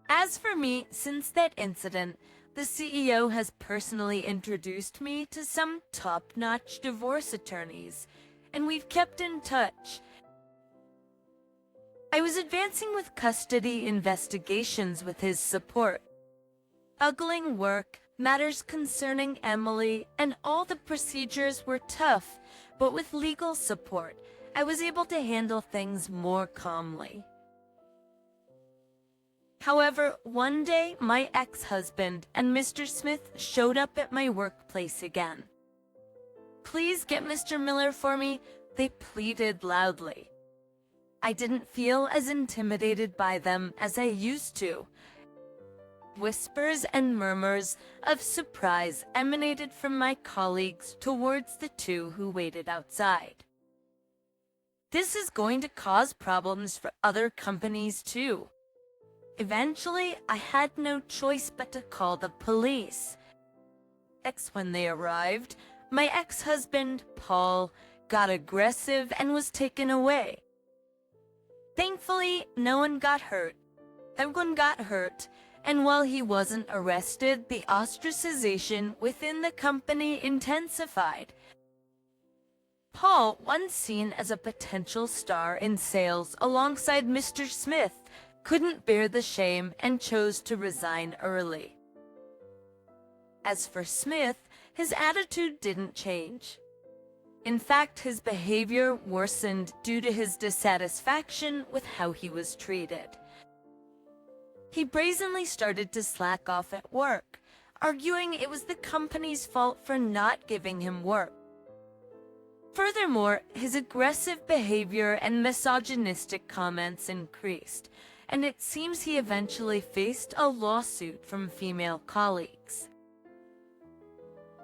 As for me, since that incident, the CEO has personally introduced me to some top-notch divorce attorneys, and we've kept in touch. I was advancing with custody investigations with his support. Juggling work, matters concerning Emily, and all the procedures were tough, but with legal support, I was able to handle things more calmly. However, one day, my ex-husband and Mr. Smith showed up at my workplace again. "Please get Mr. Miller for me," they pleaded loudly. I didn't feel as intimidated by them as I used to. Whispers and murmurs of surprise emanated from my colleagues towards the two who waited outside. This is going to cause problems for other companies too. Eventually, I had no choice but to call the police. When they arrived, my ex-husband, Paul, got aggressive and was taken away. Thankfully, no one got hurt. Everyone got hurt, and while he wasn't arrested, the ostracization within the company intensified. Paul, once seen as a potential star in sales alongside Mr. Smith, couldn't bear the shame and chose to resign early. As for Smith, his attitude didn't change. In fact, his behavior worsened due to his dissatisfaction with how he was treated. He brazenly started to slack off at work, arguing it was the company's fault for not giving him work. Furthermore, his aggressive behavior and misogynistic comments increased, and it seems he eventually faced a lawsuit from female colleagues.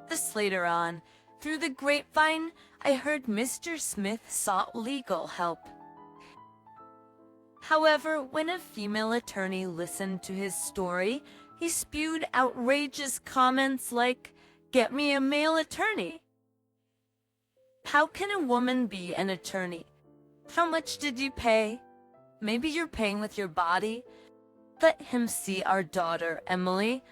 This later on, through the grapevine, I heard Mr. Smith sought legal help. However, when a female attorney listened to his story, he spewed outrageous comments like, "Get me a male attorney." How can a woman be an attorney? How much did you pay? Maybe you're paying with your body. Let him see our daughter, Emily.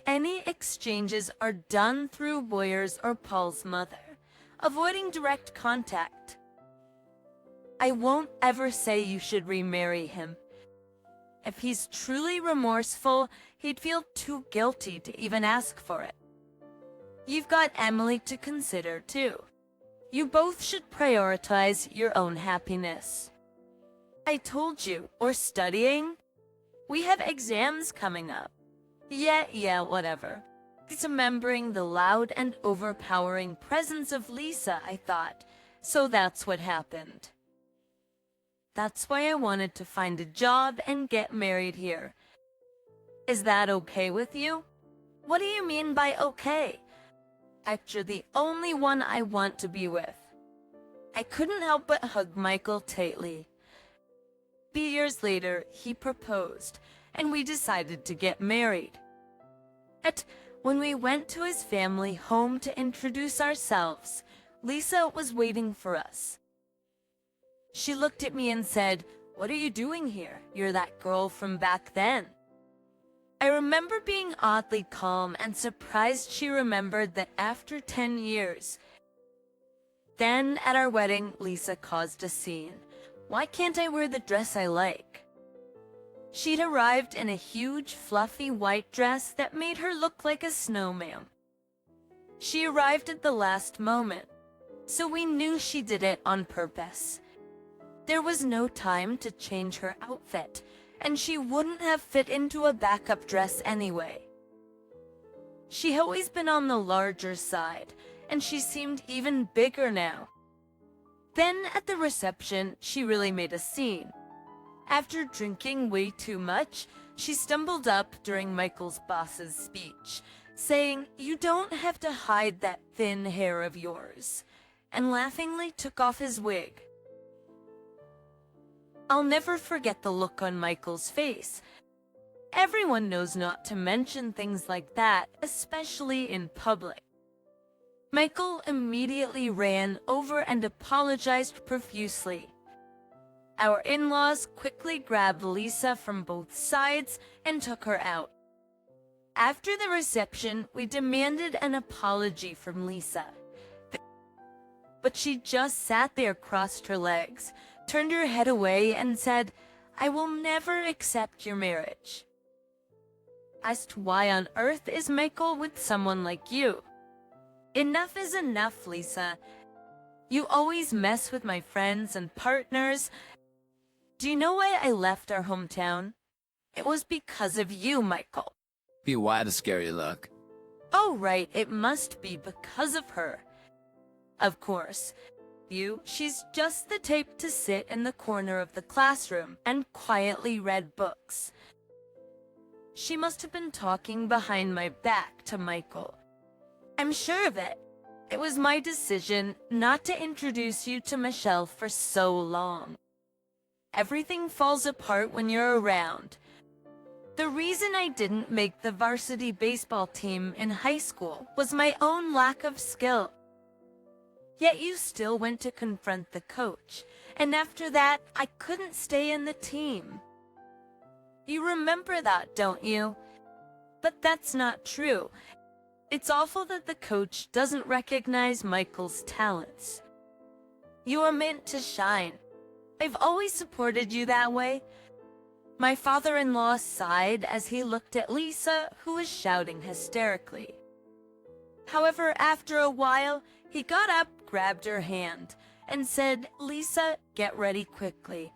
Any exchanges are done through lawyers or Paul's mother, avoiding direct contact. I won't ever say you should remarry him. If he's truly remorseful, he'd feel too guilty to even ask for it. You've got Emily to consider too. You both should prioritize your own happiness. I told you, or studying? We have exams coming up. Yeah, whatever. Dismembering the loud and overpowering presence of Lisa, I thought. So that's what happened. That's why I wanted to find a job and get married here. Is that okay with you? What do you mean by okay? You're the only one I want to be with. I couldn't help but hug Michael tightly. years later, he proposed, and we decided to get married. When we went to his family home to introduce ourselves, Lisa was waiting for us. She looked at me and said, "What are you doing here? You're that girl from back then." I remember being oddly calm and surprised she remembered that after 10 years. Then, at our wedding, Lisa caused a scene. Why can't I wear the dress I like? She'd arrived in a huge, fluffy white dress that made her look like a snowman. She arrived at the last moment, so we knew she did it on purpose. There was no time to change her outfit, and she wouldn't have fit into a backup dress anyway. She always been on the larger side, and she seemed even bigger now. Then at the reception, she really made a scene. After drinking way too much, she stumbled up during Michael's boss's speech, saying, "You don't have to hide that thin hair of yours," and laughingly took off his wig. I'll never forget the look on Michael's face. Everyone knows not to mention things like that, especially in public. Michael immediately ran over and apologized profusely. Our in-laws quickly grabbed Lisa from both sides and took her out. After the reception, we demanded an apology from Lisa. But she just sat there, crossed her legs, turned her head away, and said, "I will never accept your marriage." Asked why on earth is Michael with someone like you? Enough is enough, Lisa. You always mess with my friends and partners. Do you know why I left our hometown? It was because of you, Michael. Be why the scary look. Oh, right, it must be because of her. Of course. She's just the type to sit in the corner of the classroom and quietly read books. She must have been talking behind my back to Michael. I'm sure of it. It was my decision not to introduce you to Michelle for so long. Everything falls apart when you're around. The reason I didn't make the varsity baseball team in high school was my own lack of skill. Yet you still went to confront the coach, and after that, I couldn't stay in the team. You remember that, don't you? But that's not true. It's awful that the coach doesn't recognize Michael's talents. You are meant to shine. I've always supported you that way. My father-in-law sighed as he looked at Lisa, who was shouting hysterically. However, after a while, he got up, grabbed her hand, and said, "Lisa, get ready quickly.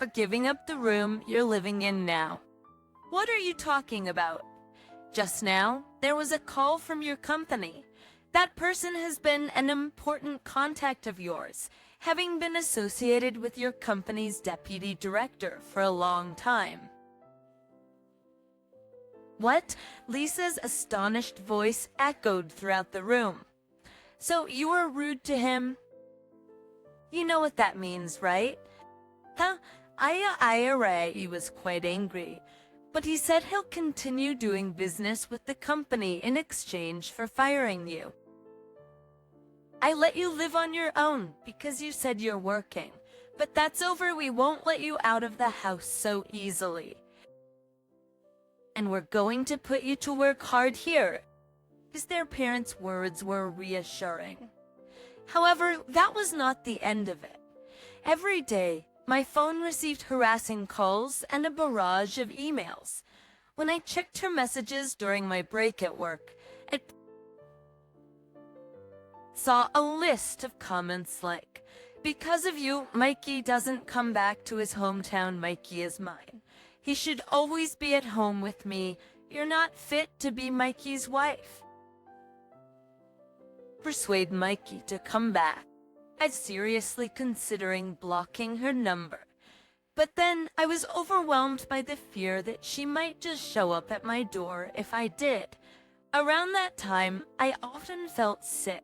For giving up the room you're living in now." What are you talking about? Just now, there was a call from your company. That person has been an important contact of yours, having been associated with your company's deputy director for a long time. What? Lisa's astonished voice echoed throughout the room. So you were rude to him? You know what that means, right? He was quite angry, but he said he'll continue doing business with the company in exchange for firing you. I let you live on your own because you said you're working, but that's over. We won't let you out of the house so easily. And we're going to put you to work hard here. Because their parents' words were reassuring. However, that was not the end of it. Every day, my phone received harassing calls and a barrage of emails. When I checked her messages during my break at work, I saw a list of comments like, "Because of you, Mikey doesn't come back to his hometown. Mikey is mine. He should always be at home with me. You're not fit to be Mikey's wife." Persuade Mikey to come back. I was seriously considering blocking her number. But then I was overwhelmed by the fear that she might just show up at my door if I did. Around that time, I often felt sick.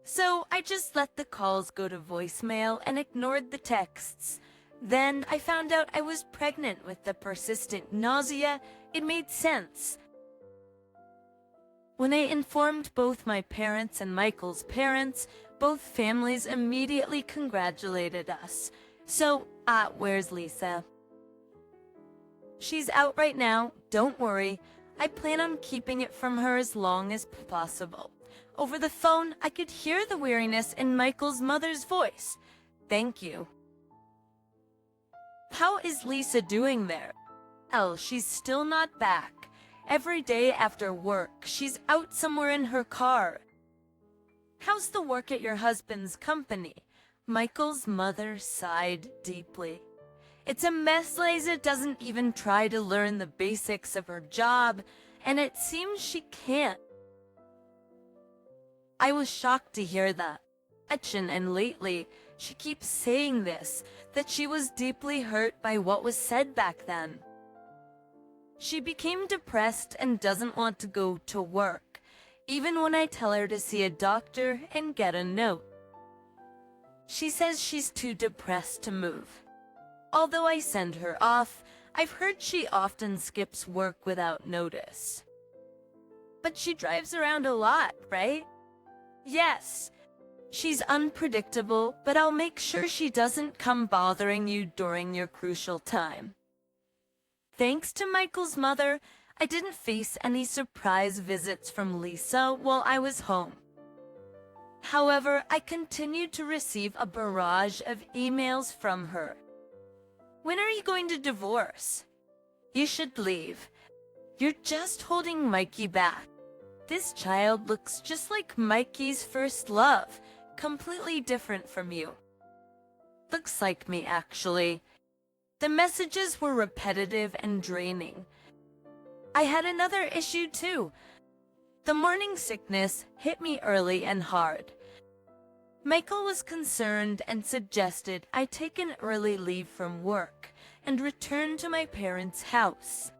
So I just let the calls go to voicemail and ignored the texts. Then I found out I was pregnant with the persistent nausea. It made sense. When I informed both my parents and Michael's parents, both families immediately congratulated us. So, where's Lisa? She's out right now, don't worry. I plan on keeping it from her as long as possible. Over the phone, I could hear the weariness in Michael's mother's voice. Thank you. How is Lisa doing there? She's still not back. Every day after work, she's out somewhere in her car. How's the work at your husband's company? Michael's mother sighed deeply. It's a mess. Lisa doesn't even try to learn the basics of her job, and it seems she can't. I was shocked to hear that. And lately, she keeps saying this, that she was deeply hurt by what was said back then. She became depressed and doesn't want to go to work, even when I tell her to see a doctor and get a note. She says she's too depressed to move. Although I send her off, I've heard she often skips work without notice. But she drives around a lot, right? Yes. She's unpredictable, but I'll make sure she doesn't come bothering you during your crucial time. Thanks to Michael's mother, I didn't face any surprise visits from Lisa while I was home. However, I continued to receive a barrage of emails from her. When are you going to divorce? You should leave. You're just holding Mikey back. This child looks just like Mikey's first love, completely different from you. Looks like me, actually. The messages were repetitive and draining. I had another issue too. The morning sickness hit me early and hard. Michael was concerned and suggested I take an early leave from work and return to my parents' house.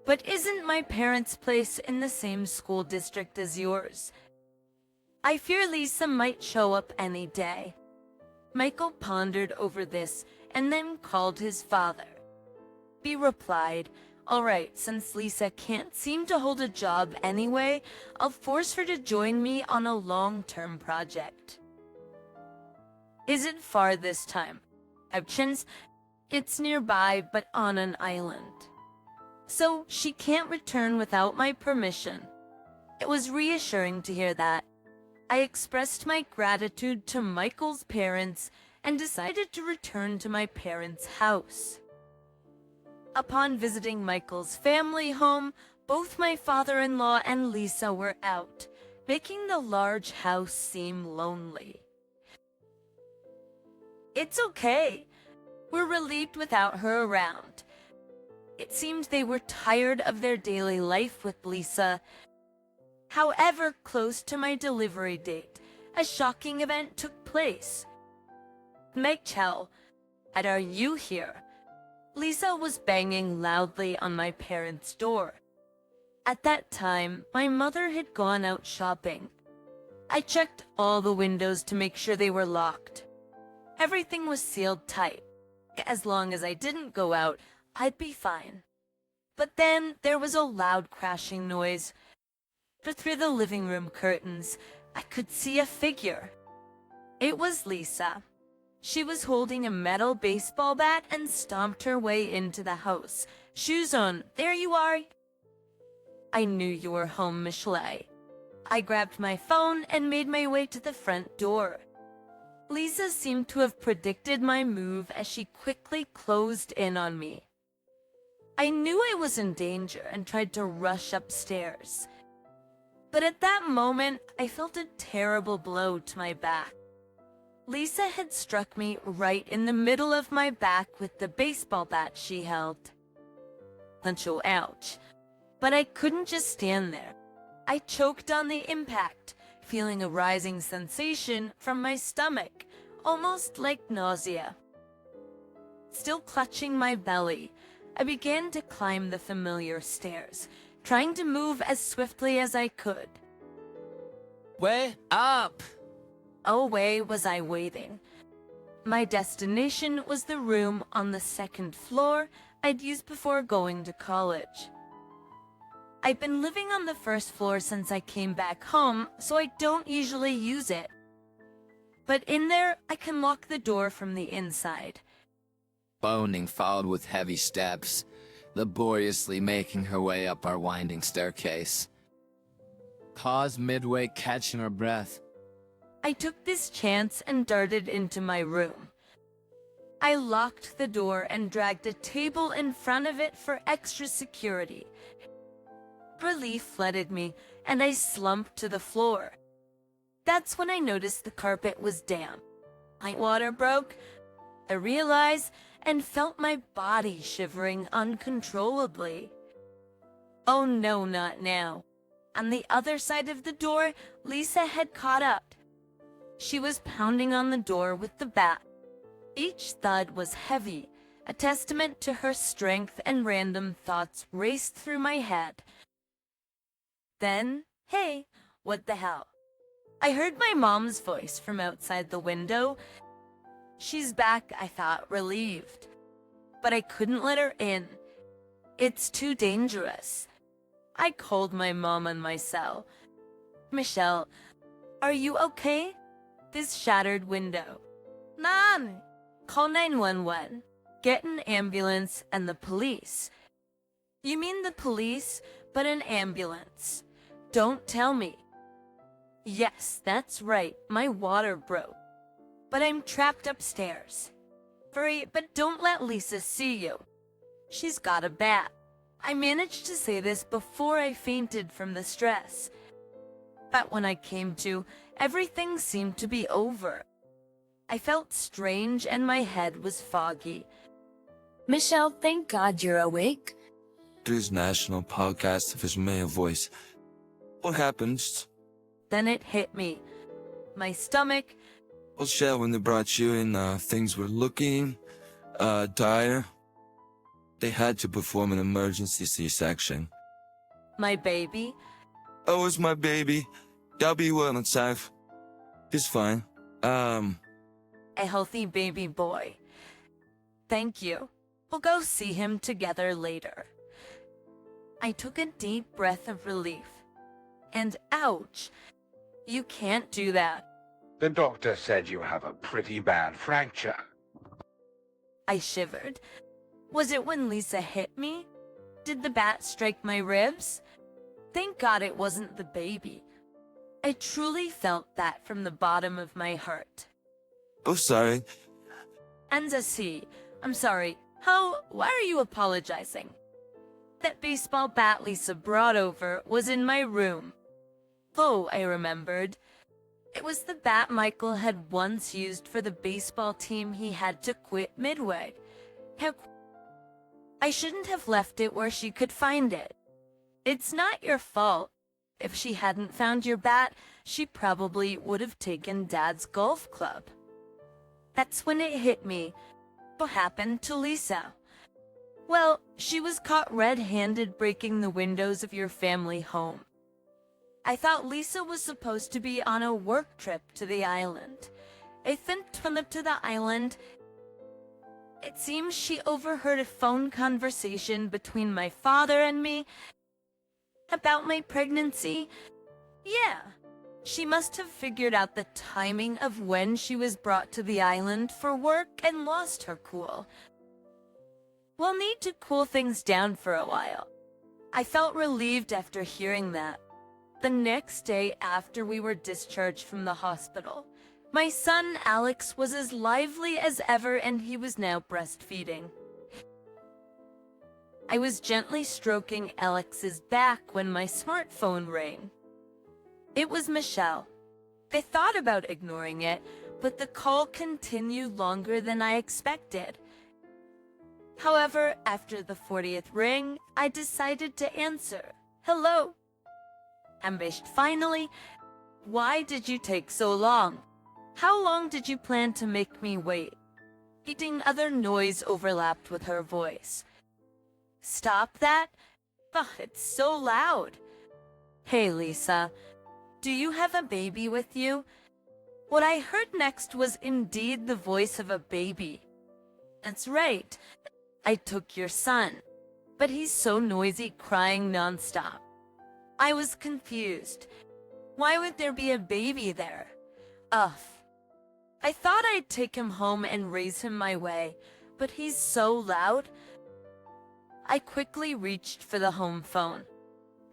But isn't my parents' place in the same school district as yours? I fear Lisa might show up any day. Michael pondered over this and then called his father. He replied, "All right, since Lisa can't seem to hold a job anyway, I'll force her to join me on a long-term project." Is it far this time? Options? It's nearby, but on an island. So she can't return without my permission. It was reassuring to hear that. I expressed my gratitude to Michael's parents and decided to return to my parents' house. Upon visiting Michael's family home, both my father-in-law and Lisa were out, making the large house seem lonely. It's okay. We're relieved without her around. It seemed they were tired of their daily life with Lisa. However, close to my delivery date, a shocking event took place. Michael, are you here? Lisa was banging loudly on my parents' door. At that time, my mother had gone out shopping. I checked all the windows to make sure they were locked. Everything was sealed tight. As long as I didn't go out, I'd be fine. But then there was a loud crashing noise. But through the living room curtains, I could see a figure. It was Lisa. She was holding a metal baseball bat and stomped her way into the house. Shoes on, there you are. I knew you were home, Michelle. I grabbed my phone and made my way to the front door. Lisa seemed to have predicted my move as she quickly closed in on me. I knew I was in danger and tried to rush upstairs. But at that moment, I felt a terrible blow to my back. Lisa had struck me right in the middle of my back with the baseball bat she held. Ouch. But I couldn't just stand there. I choked on the impact, feeling a rising sensation from my stomach, almost like nausea. Still clutching my belly, I began to climb the familiar stairs, trying to move as swiftly as I could. Way up! Away was I waiting. My destination was the room on the second floor I'd used before going to college. I've been living on the first floor since I came back home, so I don't usually use it. But in there, I can lock the door from the inside. Boning followed with heavy steps, laboriously making her way up our winding staircase. Paused midway, catching her breath. I took this chance and darted into my room. I locked the door and dragged a table in front of it for extra security. Relief flooded me, and I slumped to the floor. That's when I noticed the carpet was damp. My water broke, I realized, and felt my body shivering uncontrollably. Oh no, not now. On the other side of the door, Lisa had caught up. She was pounding on the door with the bat. Each thud was heavy, a testament to her strength, and random thoughts raced through my head. Then, hey, what the hell? I heard my mom's voice from outside the window. She's back, I thought, relieved. But I couldn't let her in. It's too dangerous. I called my mom on my cell. Michelle, are you okay? This shattered window. Mom! Call 911. Get an ambulance and the police. You mean the police, but an ambulance. Don't tell me. Yes, that's right, my water broke. But I'm trapped upstairs. Hurry, but don't let Lisa see you. She's got a bat. I managed to say this before I fainted from the stress. But when I came to, everything seemed to be over. I felt strange and my head was foggy. Michelle, thank God you're awake. This national podcast of his male voice. What happens? Then it hit me. My stomach. Well, Shell, when they brought you in, things were looking, dire. They had to perform an emergency C-section. My baby. Oh, it's my baby. I'll be well and safe. He's fine. A healthy baby boy. Thank you. We'll go see him together later. I took a deep breath of relief. And ouch! You can't do that. The doctor said you have a pretty bad fracture. I shivered. Was it when Lisa hit me? Did the bat strike my ribs? Thank God it wasn't the baby. I truly felt that from the bottom of my heart. Oh, sorry. And I'm sorry. Why are you apologizing? That baseball bat Lisa brought over was in my room. Oh, I remembered. It was the bat Michael had once used for the baseball team he had to quit midway. I shouldn't have left it where she could find it. It's not your fault. If she hadn't found your bat, she probably would have taken Dad's golf club. That's when it hit me. What happened to Lisa? Well, she was caught red-handed breaking the windows of your family home. I thought Lisa was supposed to be on a work trip to the island. I think trip to the island. It seems she overheard a phone conversation between my father and me about my pregnancy. Yeah, she must have figured out the timing of when she was brought to the island for work and lost her cool. We'll need to cool things down for a while. I felt relieved after hearing that. The next day after we were discharged from the hospital, my son Alex was as lively as ever and he was now breastfeeding. I was gently stroking Alex's back when my smartphone rang. It was Michelle. I thought about ignoring it, but the call continued longer than I expected. However, after the 40th ring, I decided to answer. Hello. Ambushed finally. Why did you take so long? How long did you plan to make me wait? Eating other noise overlapped with her voice. Stop that? Ugh, it's so loud. Hey, Lisa. do you have a baby with you? What I heard next was indeed the voice of a baby. That's right. I took your son, but he's so noisy, crying nonstop. I was confused. Why would there be a baby there? Ugh. I thought I'd take him home and raise him my way, but he's so loud. I quickly reached for the home phone.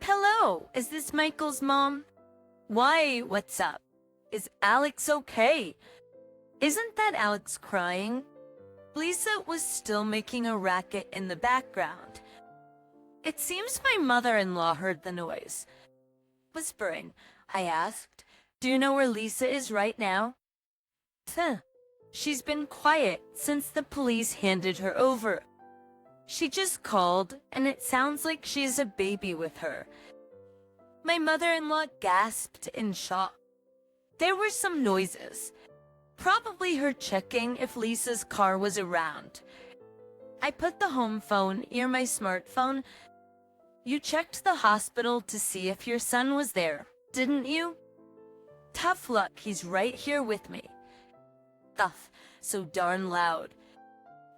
Hello, is this Michael's mom? Why, what's up? Is Alex okay? Isn't that Alex crying? Lisa was still making a racket in the background. It seems my mother-in-law heard the noise. Whispering, I asked, do you know where Lisa is right now? She's been quiet since the police handed her over. She just called, and it sounds like she has a baby with her. My mother-in-law gasped in shock. There were some noises. Probably her checking if Lisa's car was around. I put the home phone near my smartphone. You checked the hospital to see if your son was there, didn't you? Tough luck, he's right here with me. Stuff so darn loud.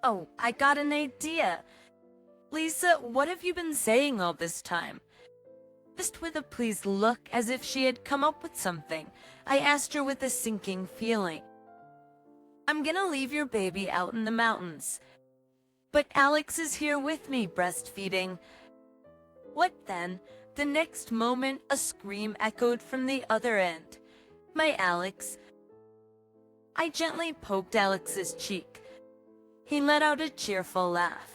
Oh, I got an idea. Lisa, what have you been saying all this time? Just with a pleased look as if she had come up with something, I asked her with a sinking feeling. I'm gonna leave your baby out in the mountains. But Alex is here with me, breastfeeding. What then? The next moment, a scream echoed from the other end. My Alex. I gently poked Alex's cheek. He let out a cheerful laugh.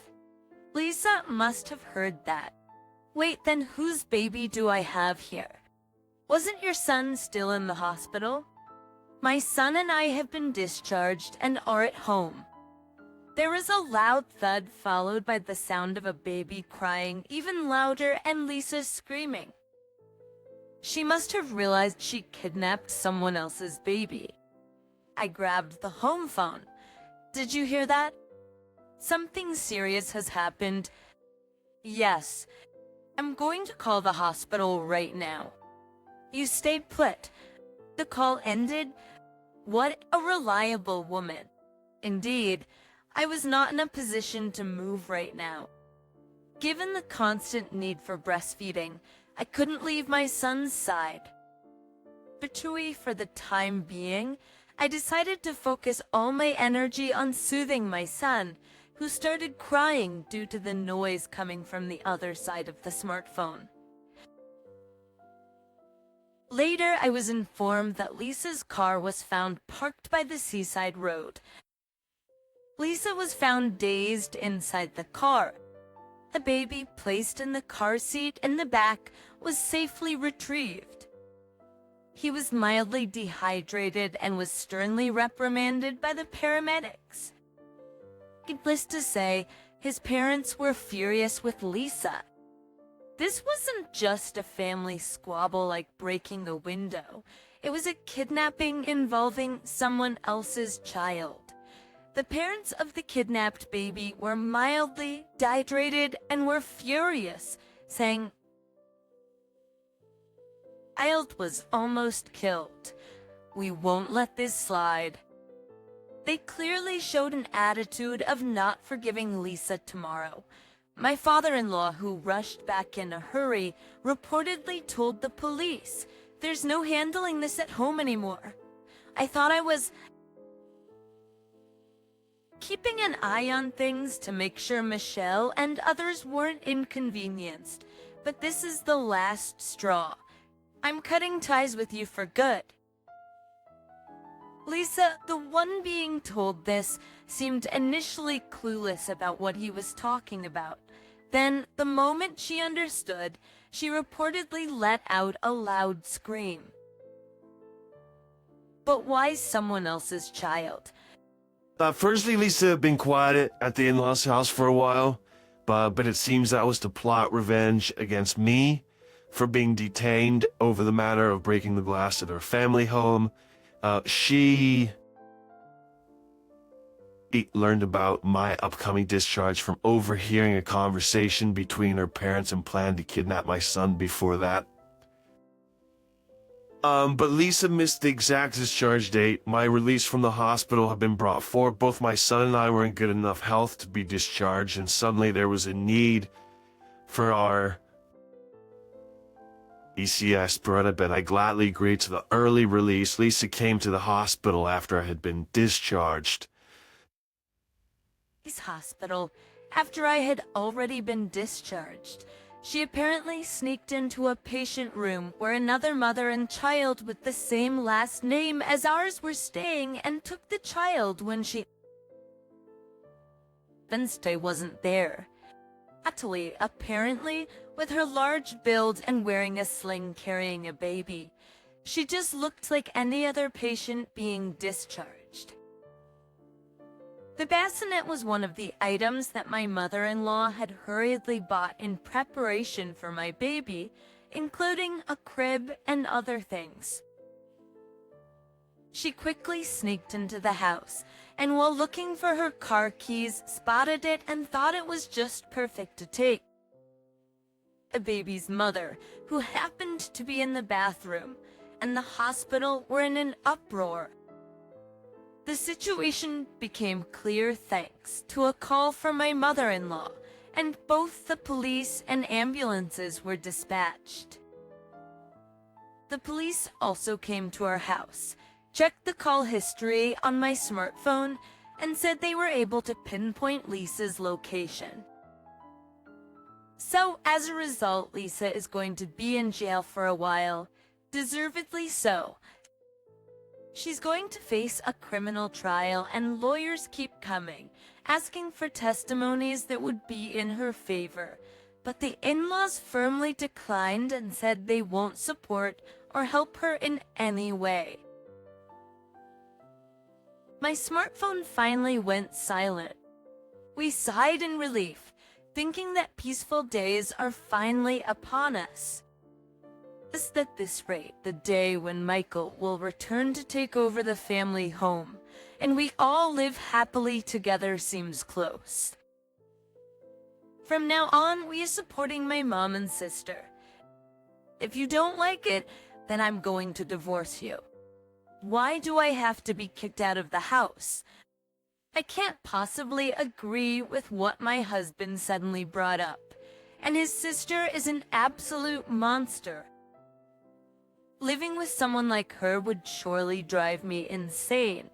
Lisa must have heard that. Wait, then whose baby do I have here? Wasn't your son still in the hospital? My son and I have been discharged and are at home. There was a loud thud followed by the sound of a baby crying even louder and Lisa screaming. She must have realized she kidnapped someone else's baby. I grabbed the home phone. Did you hear that? Something serious has happened. Yes, I'm going to call the hospital right now. You stay put. The call ended. What a reliable woman. Indeed, I was not in a position to move right now. Given the constant need for breastfeeding, I couldn't leave my son's side. Between for the time being, I decided to focus all my energy on soothing my son, who started crying due to the noise coming from the other side of the smartphone. Later, I was informed that Lisa's car was found parked by the seaside road. Lisa was found dazed inside the car. A baby placed in the car seat in the back was safely retrieved. He was mildly dehydrated and was sternly reprimanded by the paramedics. Needless to say, his parents were furious with Lisa. This wasn't just a family squabble like breaking the window. It was a kidnapping involving someone else's child. The parents of the kidnapped baby were mildly dehydrated and were furious, saying, "Child was almost killed. We won't let this slide." They clearly showed an attitude of not forgiving Lisa tomorrow. My father-in-law, who rushed back in a hurry, reportedly told the police, "There's no handling this at home anymore." I thought I was keeping an eye on things to make sure Michelle and others weren't inconvenienced, but this is the last straw. I'm cutting ties with you for good. Lisa, the one being told this, seemed initially clueless about what he was talking about. Then, the moment she understood, she reportedly let out a loud scream. But why someone else's child? Firstly, Lisa had been quiet at the in-laws' house for a while, but it seems that was to plot revenge against me for being detained over the matter of breaking the glass at her family home. She learned about my upcoming discharge from overhearing a conversation between her parents and planned to kidnap my son before that. But Lisa missed the exact discharge date. My release from the hospital had been brought forward. Both my son and I were in good enough health to be discharged, and suddenly there was a need for our ECS Beretta, and I gladly agreed to the early release. Lisa came to the hospital after I had been discharged. Hospital, after I had already been discharged. She apparently sneaked into a patient room where another mother and child with the same last name as ours were staying and took the child when Wednesday wasn't there. Natalie, apparently, with her large build and wearing a sling carrying a baby. She just looked like any other patient being discharged. The bassinet was one of the items that my mother-in-law had hurriedly bought in preparation for my baby, including a crib and other things. She quickly sneaked into the house, and while looking for her car keys, spotted it and thought it was just perfect to take. The baby's mother, who happened to be in the bathroom, and the hospital were in an uproar. The situation became clear thanks to a call from my mother-in-law, and both the police and ambulances were dispatched. The police also came to our house, checked the call history on my smartphone, and said they were able to pinpoint Lisa's location. So, as a result, Lisa is going to be in jail for a while, deservedly so. She's going to face a criminal trial, and lawyers keep coming, asking for testimonies that would be in her favor. But the in-laws firmly declined and said they won't support or help her in any way. My smartphone finally went silent. We sighed in relief, thinking that peaceful days are finally upon us. Just at this rate, the day when Michael will return to take over the family home, and we all live happily together seems close. From now on, we are supporting my mom and sister. If you don't like it, then I'm going to divorce you. Why do I have to be kicked out of the house? I can't possibly agree with what my husband suddenly brought up, and his sister is an absolute monster. Living with someone like her would surely drive me insane.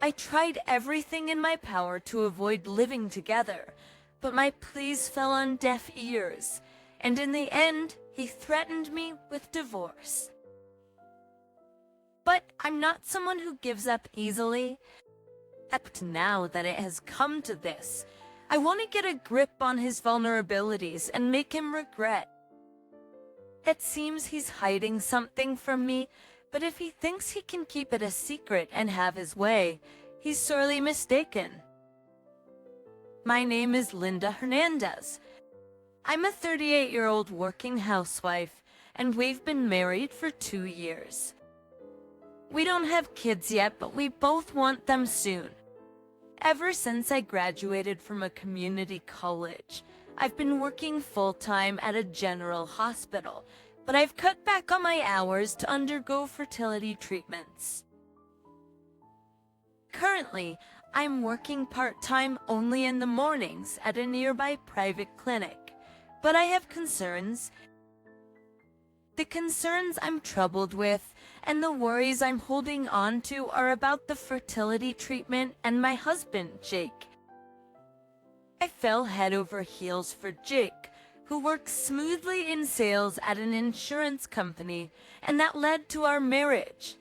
I tried everything in my power to avoid living together, but my pleas fell on deaf ears, and in the end, he threatened me with divorce. But I'm not someone who gives up easily. Up to now that it has come to this, I want to get a grip on his vulnerabilities and make him regret. It seems he's hiding something from me, but if he thinks he can keep it a secret and have his way, he's sorely mistaken. My name is Linda Hernandez. I'm a 38-year-old working housewife, and we've been married for 2 years. We don't have kids yet, but we both want them soon. Ever since I graduated from a community college, I've been working full-time at a general hospital, but I've cut back on my hours to undergo fertility treatments. Currently, I'm working part-time only in the mornings at a nearby private clinic, but I have concerns. The concerns I'm troubled with and the worries I'm holding on to are about the fertility treatment and my husband, Jake. I fell head over heels for Jake, who works smoothly in sales at an insurance company, and that led to our marriage.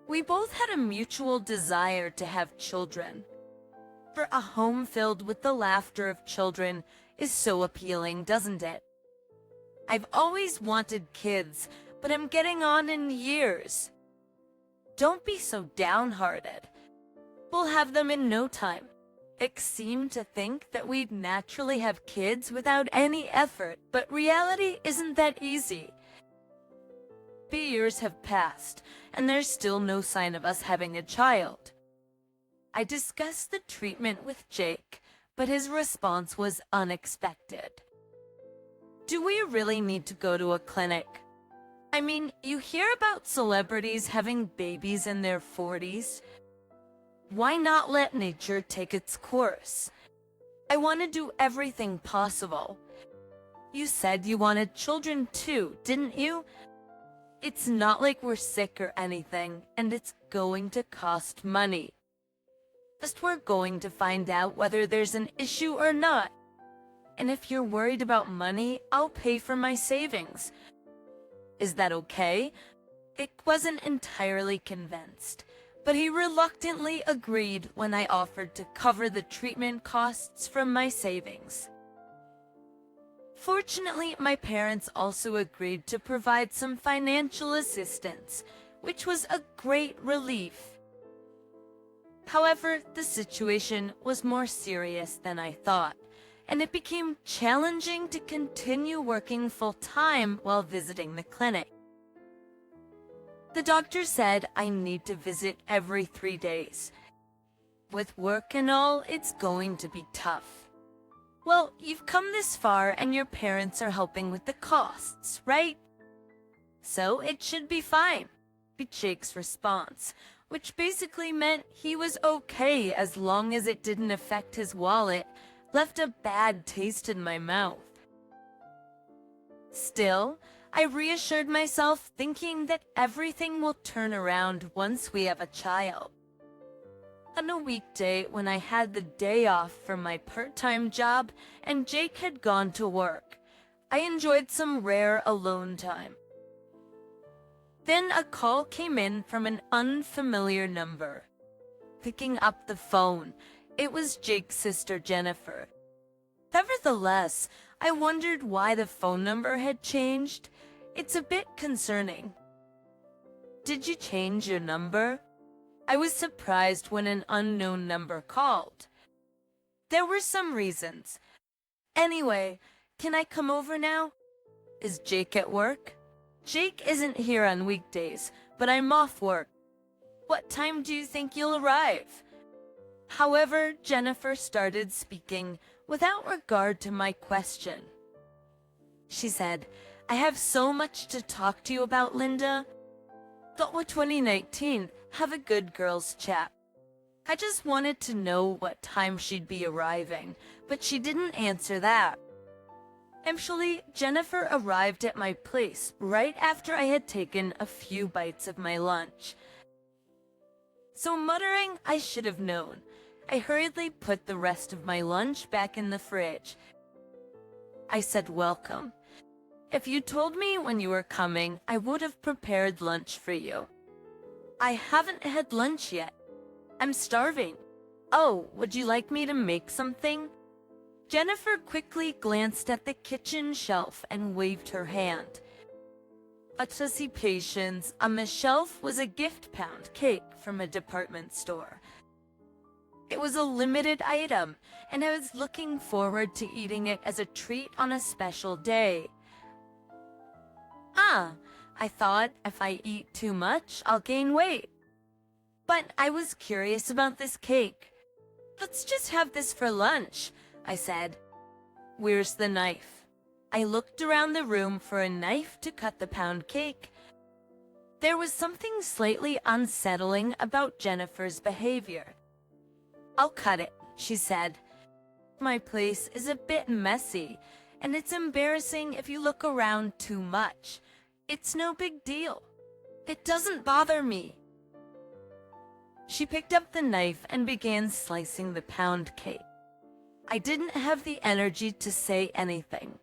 We both had a mutual desire to have children. For a home filled with the laughter of children is so appealing, doesn't it? I've always wanted kids, but I'm getting on in years. Don't be so downhearted. We'll have them in no time. It seemed to think that we'd naturally have kids without any effort, but reality isn't that easy. 3 years have passed, and there's still no sign of us having a child. I discussed the treatment with Jake, but his response was unexpected. Do we really need to go to a clinic? I mean, you hear about celebrities having babies in their 40s. Why not let nature take its course? I want to do everything possible. You said you wanted children too, didn't you? It's not like we're sick or anything, and it's going to cost money. First, we're going to find out whether there's an issue or not. And if you're worried about money, I'll pay for my savings. Is that okay? Dick wasn't entirely convinced, but he reluctantly agreed when I offered to cover the treatment costs from my savings. Fortunately, my parents also agreed to provide some financial assistance, which was a great relief. However, the situation was more serious than I thought, and it became challenging to continue working full-time while visiting the clinic. The doctor said I need to visit every 3 days. With work and all, it's going to be tough. Well, you've come this far and your parents are helping with the costs, right? So it should be fine, be Jake's response, which basically meant he was okay as long as it didn't affect his wallet, left a bad taste in my mouth. Still, I reassured myself thinking that everything will turn around once we have a child. On a weekday when I had the day off from my part-time job and Jake had gone to work, I enjoyed some rare alone time. Then a call came in from an unfamiliar number. Picking up the phone, it was Jake's sister Jennifer. Nevertheless, I wondered why the phone number had changed. It's a bit concerning. Did you change your number? I was surprised when an unknown number called. There were some reasons. Anyway, can I come over now? Is Jake at work? Jake isn't here on weekdays, but I'm off work. What time do you think you'll arrive? However, Jennifer started speaking without regard to my question. She said, I have so much to talk to you about, Linda. Thought with 2019, have a good girls chat. I just wanted to know what time she'd be arriving, but she didn't answer that. Eventually, Jennifer arrived at my place right after I had taken a few bites of my lunch. So muttering, I should have known, I hurriedly put the rest of my lunch back in the fridge. I said welcome. If you told me when you were coming, I would have prepared lunch for you. I haven't had lunch yet. I'm starving. Oh, would you like me to make something? Jennifer quickly glanced at the kitchen shelf and waved her hand. Anticipations, on the shelf was a gift pound cake from a department store. It was a limited item, and I was looking forward to eating it as a treat on a special day. I thought if I eat too much, I'll gain weight. But I was curious about this cake. Let's just have this for lunch, I said. Where's the knife? I looked around the room for a knife to cut the pound cake. There was something slightly unsettling about Jennifer's behavior. I'll cut it, she said. My place is a bit messy, and it's embarrassing if you look around too much. It's no big deal. It doesn't bother me. She picked up the knife and began slicing the pound cake. I didn't have the energy to say anything.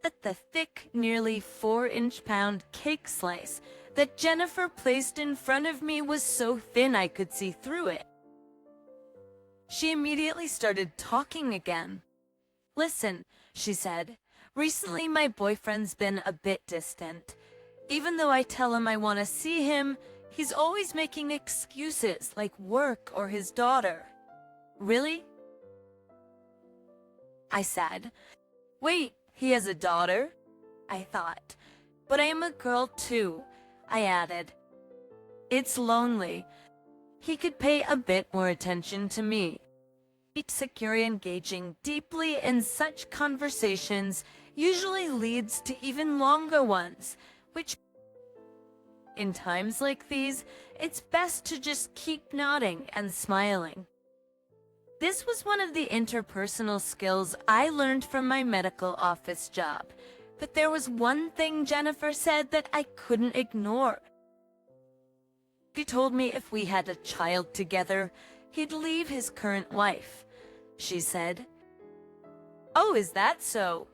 But the thick, nearly 4-inch pound cake slice that Jennifer placed in front of me was so thin I could see through it. She immediately started talking again. Listen, she said, recently my boyfriend's been a bit distant. Even though I tell him I want to see him, he's always making excuses like work or his daughter. Really? I said. Wait, he has a daughter? I thought. But I am a girl too, I added. It's lonely. He could pay a bit more attention to me. Secure engaging deeply in such conversations usually leads to even longer ones, which In times like these, it's best to just keep nodding and smiling. This was one of the interpersonal skills I learned from my medical office job, but there was one thing Jennifer said that I couldn't ignore. He told me if we had a child together, he'd leave his current wife. She said, "Oh, is that so?"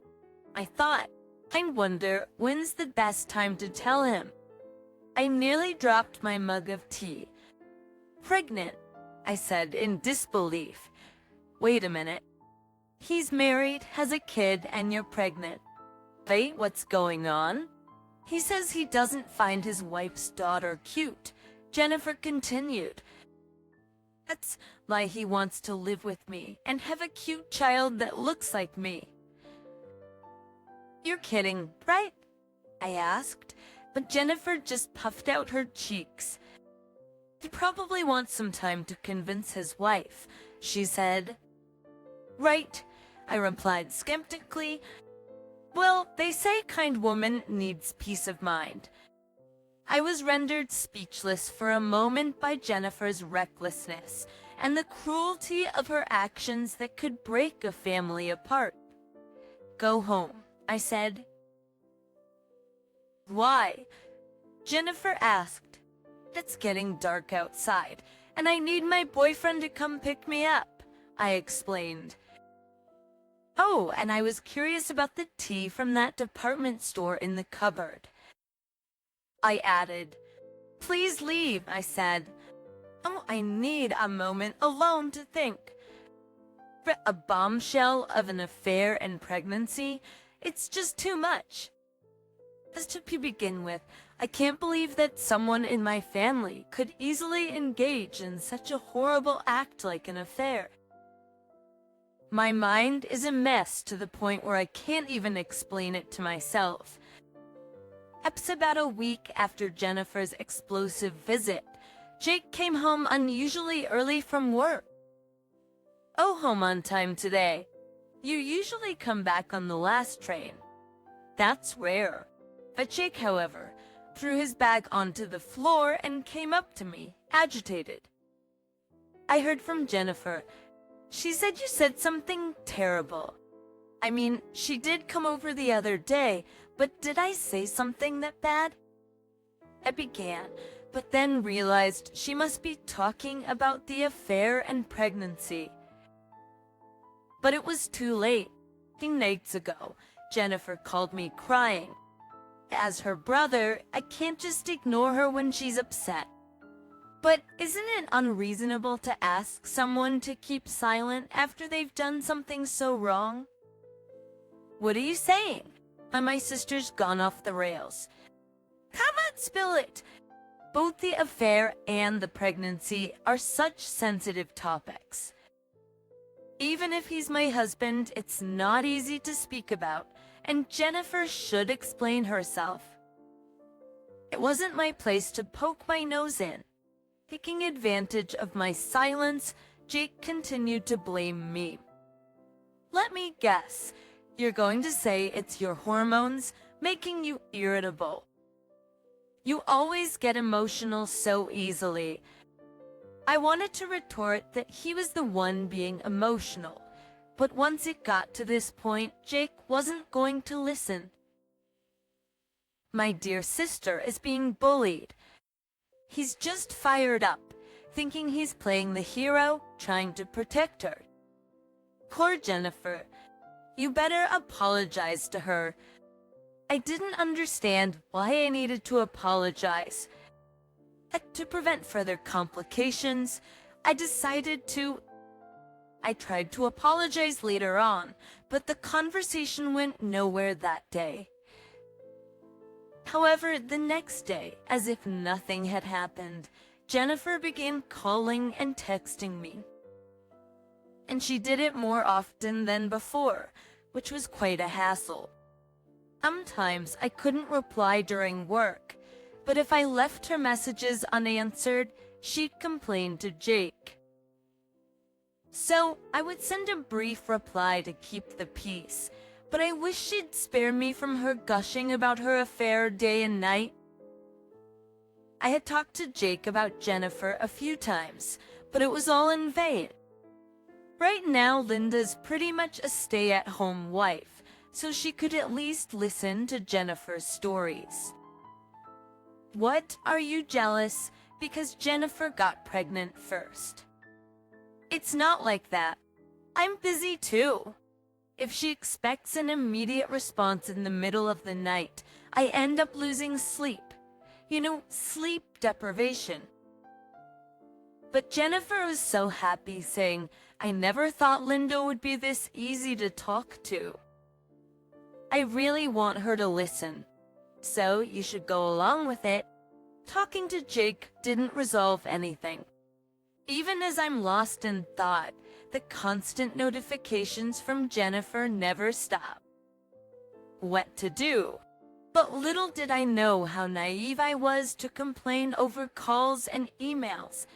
I thought, I wonder when's the best time to tell him. I nearly dropped my mug of tea. "Pregnant," I said in disbelief. "Wait a minute. He's married, has a kid, and you're pregnant. Wait, what's going on?" "He says he doesn't find his wife's daughter cute," Jennifer continued. "That's why he wants to live with me and have a cute child that looks like me." "You're kidding, right?" I asked, but Jennifer just puffed out her cheeks. "He probably wants some time to convince his wife," she said. "Right," I replied skeptically. "Well, they say kind woman needs peace of mind." I was rendered speechless for a moment by Jennifer's recklessness and the cruelty of her actions that could break a family apart. "Go home," I said. "Why?" Jennifer asked. "It's getting dark outside, and I need my boyfriend to come pick me up," I explained. "Oh, and I was curious about the tea from that department store in the cupboard," I added. "Please leave," I said. "Oh, I need a moment alone to think." For a bombshell of an affair and pregnancy, it's just too much. As to begin with, I can't believe that someone in my family could easily engage in such a horrible act like an affair. My mind is a mess to the point where I can't even explain it to myself. Perhaps about a week after Jennifer's explosive visit, Jake came home unusually early from work. "Oh, home on time today. You usually come back on the last train." "That's rare." But Jake, however, threw his bag onto the floor and came up to me, agitated. I heard from Jennifer. She said you said something terrible. I mean, she did come over the other day, but did I say something that bad? I began, but then realized she must be talking about the affair and pregnancy. But it was too late. 2 nights ago, Jennifer called me crying. As her brother, I can't just ignore her when she's upset. But isn't it unreasonable to ask someone to keep silent after they've done something so wrong? "What are you saying?" My sister's gone off the rails. "Come on, spill it." Both the affair and the pregnancy are such sensitive topics. Even if he's my husband, it's not easy to speak about, and Jennifer should explain herself. It wasn't my place to poke my nose in. Taking advantage of my silence, Jake continued to blame me. "Let me guess. You're going to say it's your hormones making you irritable. You always get emotional so easily." I wanted to retort that he was the one being emotional, but once it got to this point, Jake wasn't going to listen. "My dear sister is being bullied. He's just fired up, thinking he's playing the hero, trying to protect her. Poor Jennifer. You better apologize to her." I didn't understand why I needed to apologize. To prevent further complications, I decided to... I tried to apologize later on, but the conversation went nowhere that day. However, the next day, as if nothing had happened, Jennifer began calling and texting me. And she did it more often than before, which was quite a hassle. Sometimes I couldn't reply during work, but if I left her messages unanswered, she'd complain to Jake. So I would send a brief reply to keep the peace, but I wish she'd spare me from her gushing about her affair day and night. I had talked to Jake about Jennifer a few times, but it was all in vain. Right now, Linda's pretty much a stay-at-home wife, so she could at least listen to Jennifer's stories. What, are you jealous because Jennifer got pregnant first? It's not like that. I'm busy too. If she expects an immediate response in the middle of the night, I end up losing sleep. You know, sleep deprivation. But Jennifer was so happy, saying, I never thought Linda would be this easy to talk to. I really want her to listen, so you should go along with it. Talking to Jake didn't resolve anything. Even as I'm lost in thought, the constant notifications from Jennifer never stop. What to do? But little did I know how naive I was to complain over calls and emails.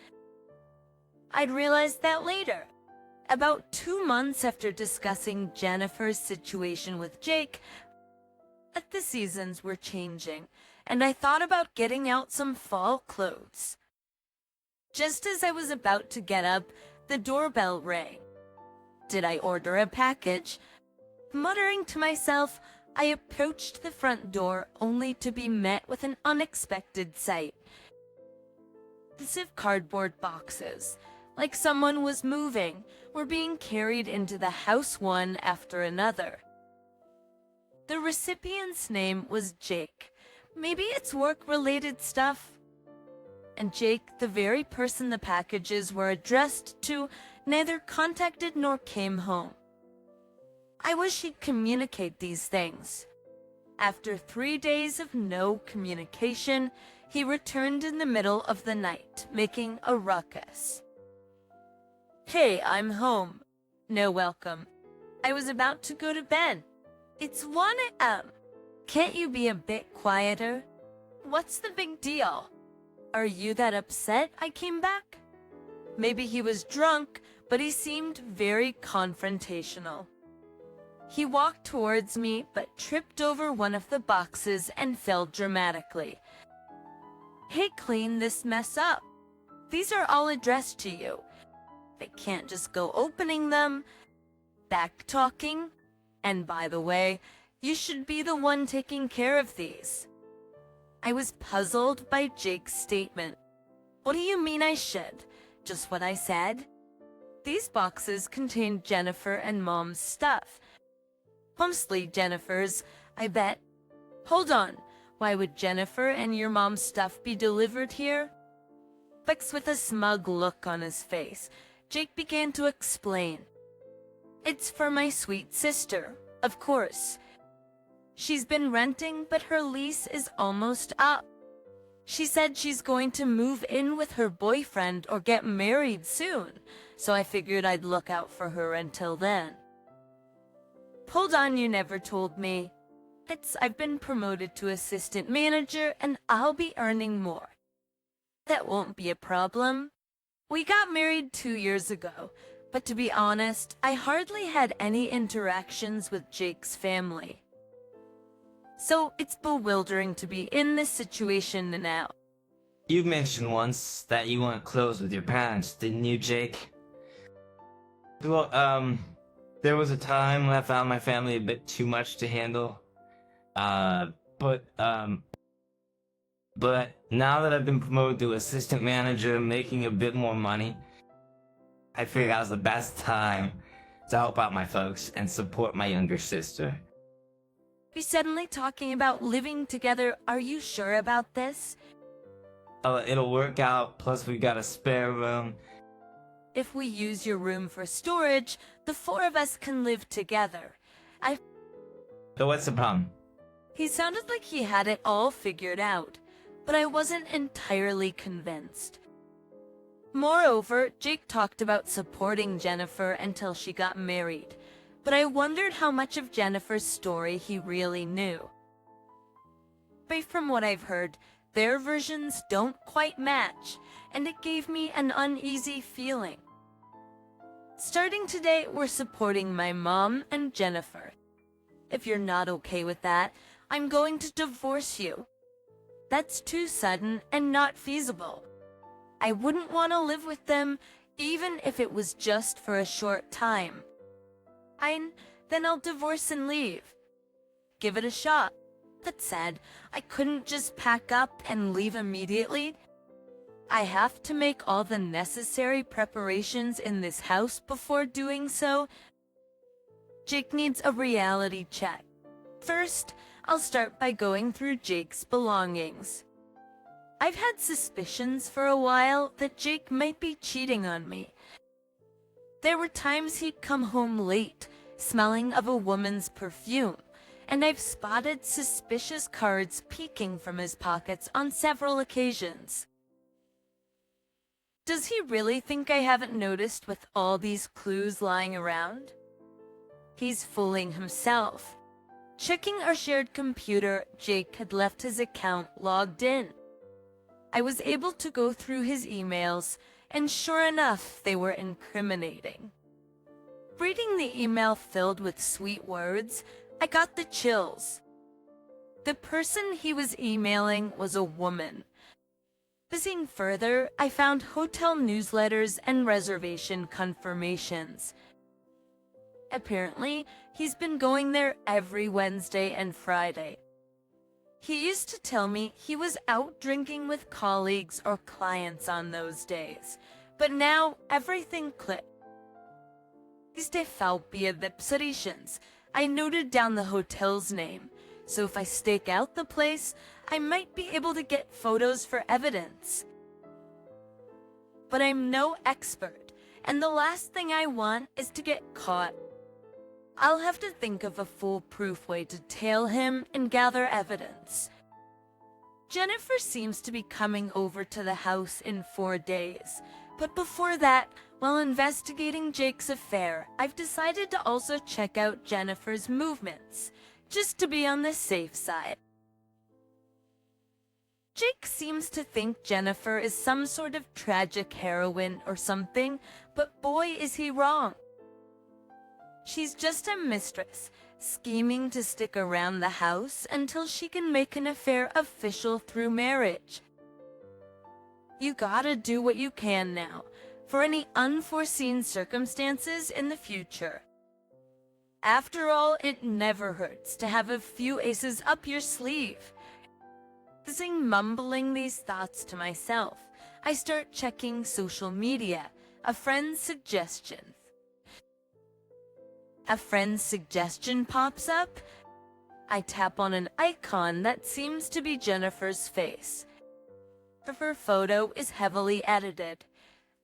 I'd realized that later. About 2 months after discussing Jennifer's situation with Jake, that the seasons were changing, and I thought about getting out some fall clothes. Just as I was about to get up, the doorbell rang. Did I order a package? Muttering to myself, I approached the front door only to be met with an unexpected sight. Massive cardboard boxes, like someone was moving, were being carried into the house one after another. The recipient's name was Jake. Maybe it's work-related stuff. And Jake, the very person the packages were addressed to, neither contacted nor came home. I wish he'd communicate these things. After 3 days of no communication, he returned in the middle of the night, making a ruckus. Hey, I'm home. No welcome. I was about to go to bed. It's 1 a.m. Can't you be a bit quieter? What's the big deal? Are you that upset I came back? Maybe he was drunk, but he seemed very confrontational. He walked towards me, but tripped over one of the boxes and fell dramatically. Hey, clean this mess up. These are all addressed to you. I can't just go opening them, back-talking. And by the way, you should be the one taking care of these. I was puzzled by Jake's statement. What do you mean I should? Just what I said? These boxes contained Jennifer and Mom's stuff. Mostly Jennifer's, I bet. Hold on, why would Jennifer and your mom's stuff be delivered here? But with a smug look on his face, Jake began to explain. It's for my sweet sister, of course. She's been renting, but her lease is almost up. She said she's going to move in with her boyfriend or get married soon, so I figured I'd look out for her until then. Hold on, you never told me. I've been promoted to assistant manager and I'll be earning more. That won't be a problem. We got married 2 years ago, but to be honest, I hardly had any interactions with Jake's family. So it's bewildering to be in this situation now. You mentioned once that you weren't close with your parents, didn't you, Jake? Well, there was a time when I found my family a bit too much to handle. But now that I've been promoted to assistant manager, making a bit more money, I figured that was the best time to help out my folks and support my younger sister. We're suddenly talking about living together. Are you sure about this? It'll work out, plus we got a spare room. If we use your room for storage, the 4 of us can live together. So what's the problem? He sounded like he had it all figured out, but I wasn't entirely convinced. Moreover, Jake talked about supporting Jennifer until she got married, but I wondered how much of Jennifer's story he really knew. But from what I've heard, their versions don't quite match, and it gave me an uneasy feeling. Starting today, we're supporting my mom and Jennifer. If you're not okay with that, I'm going to divorce you. That's too sudden and not feasible. I wouldn't want to live with them, even if it was just for a short time. Then I'll divorce and leave. Give it a shot. That said, I couldn't just pack up and leave immediately. I have to make all the necessary preparations in this house before doing so. Jake needs a reality check. First, I'll start by going through Jake's belongings. I've had suspicions for a while that Jake might be cheating on me. There were times he'd come home late, smelling of a woman's perfume, and I've spotted suspicious cards peeking from his pockets on several occasions. Does he really think I haven't noticed with all these clues lying around? He's fooling himself. Checking our shared computer, Jake had left his account logged in. I was able to go through his emails, and sure enough, they were incriminating. Reading the email filled with sweet words, I got the chills. The person he was emailing was a woman. Visiting further, I found hotel newsletters and reservation confirmations. Apparently, he's been going there every Wednesday and Friday. He used to tell me he was out drinking with colleagues or clients on those days, but now everything clicked. I noted down the hotel's name, so if I stake out the place, I might be able to get photos for evidence. But I'm no expert, and the last thing I want is to get caught. I'll have to think of a foolproof way to tail him and gather evidence. Jennifer seems to be coming over to the house in 4 days, but before that, while investigating Jake's affair, I've decided to also check out Jennifer's movements, just to be on the safe side. Jake seems to think Jennifer is some sort of tragic heroine or something, but boy is he wrong. She's just a mistress, scheming to stick around the house until she can make an affair official through marriage. You gotta do what you can now, for any unforeseen circumstances in the future. After all, it never hurts to have a few aces up your sleeve. Mumbling these thoughts to myself, I start checking social media, a friend's suggestion pops up. I tap on an icon that seems to be Jennifer's face. Her photo is heavily edited.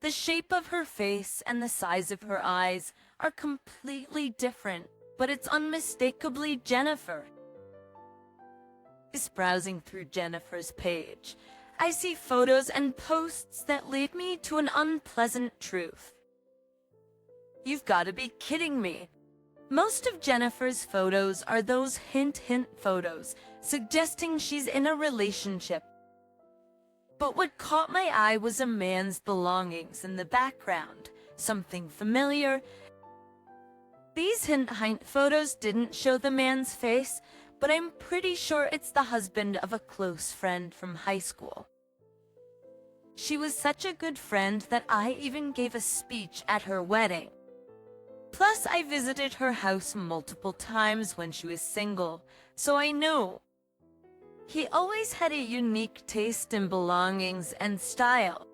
The shape of her face and the size of her eyes are completely different, but it's unmistakably Jennifer. Browsing through Jennifer's page, I see photos and posts that lead me to an unpleasant truth. You've got to be kidding me. Most of Jennifer's photos are those hint photos, suggesting she's in a relationship. But what caught my eye was a man's belongings in the background, something familiar. These hint photos didn't show the man's face, but I'm pretty sure it's the husband of a close friend from high school. She was such a good friend that I even gave a speech at her wedding. Plus, I visited her house multiple times when she was single, so I know. He always had a unique taste in belongings and style.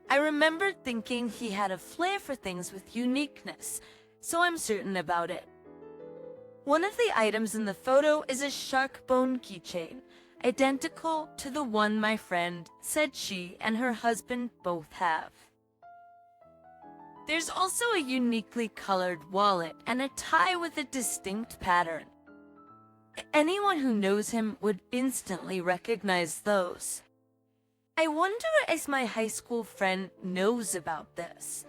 I remember thinking he had a flair for things with uniqueness, so I'm certain about it. One of the items in the photo is a shark bone keychain, identical to the one my friend said she and her husband both have. There's also a uniquely colored wallet and a tie with a distinct pattern. Anyone who knows him would instantly recognize those. I wonder if my high school friend knows about this.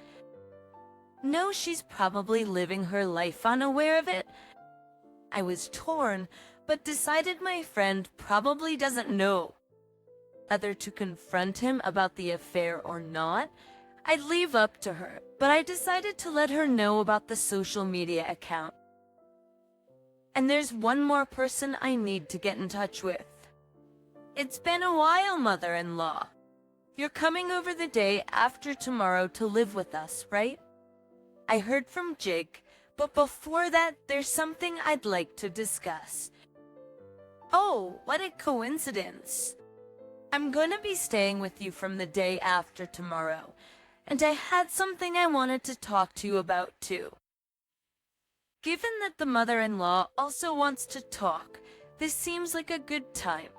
No, she's probably living her life unaware of it. I was torn, but decided my friend probably doesn't know. Whether to confront him about the affair or not, I'd leave up to her, but I decided to let her know about the social media account. And there's one more person I need to get in touch with. It's been a while, mother-in-law. You're coming over the day after tomorrow to live with us, right? I heard from Jake, but before that, there's something I'd like to discuss. Oh, what a coincidence. I'm gonna be staying with you from the day after tomorrow, and I had something I wanted to talk to you about too. Given that the mother-in-law also wants to talk, this seems like a good time.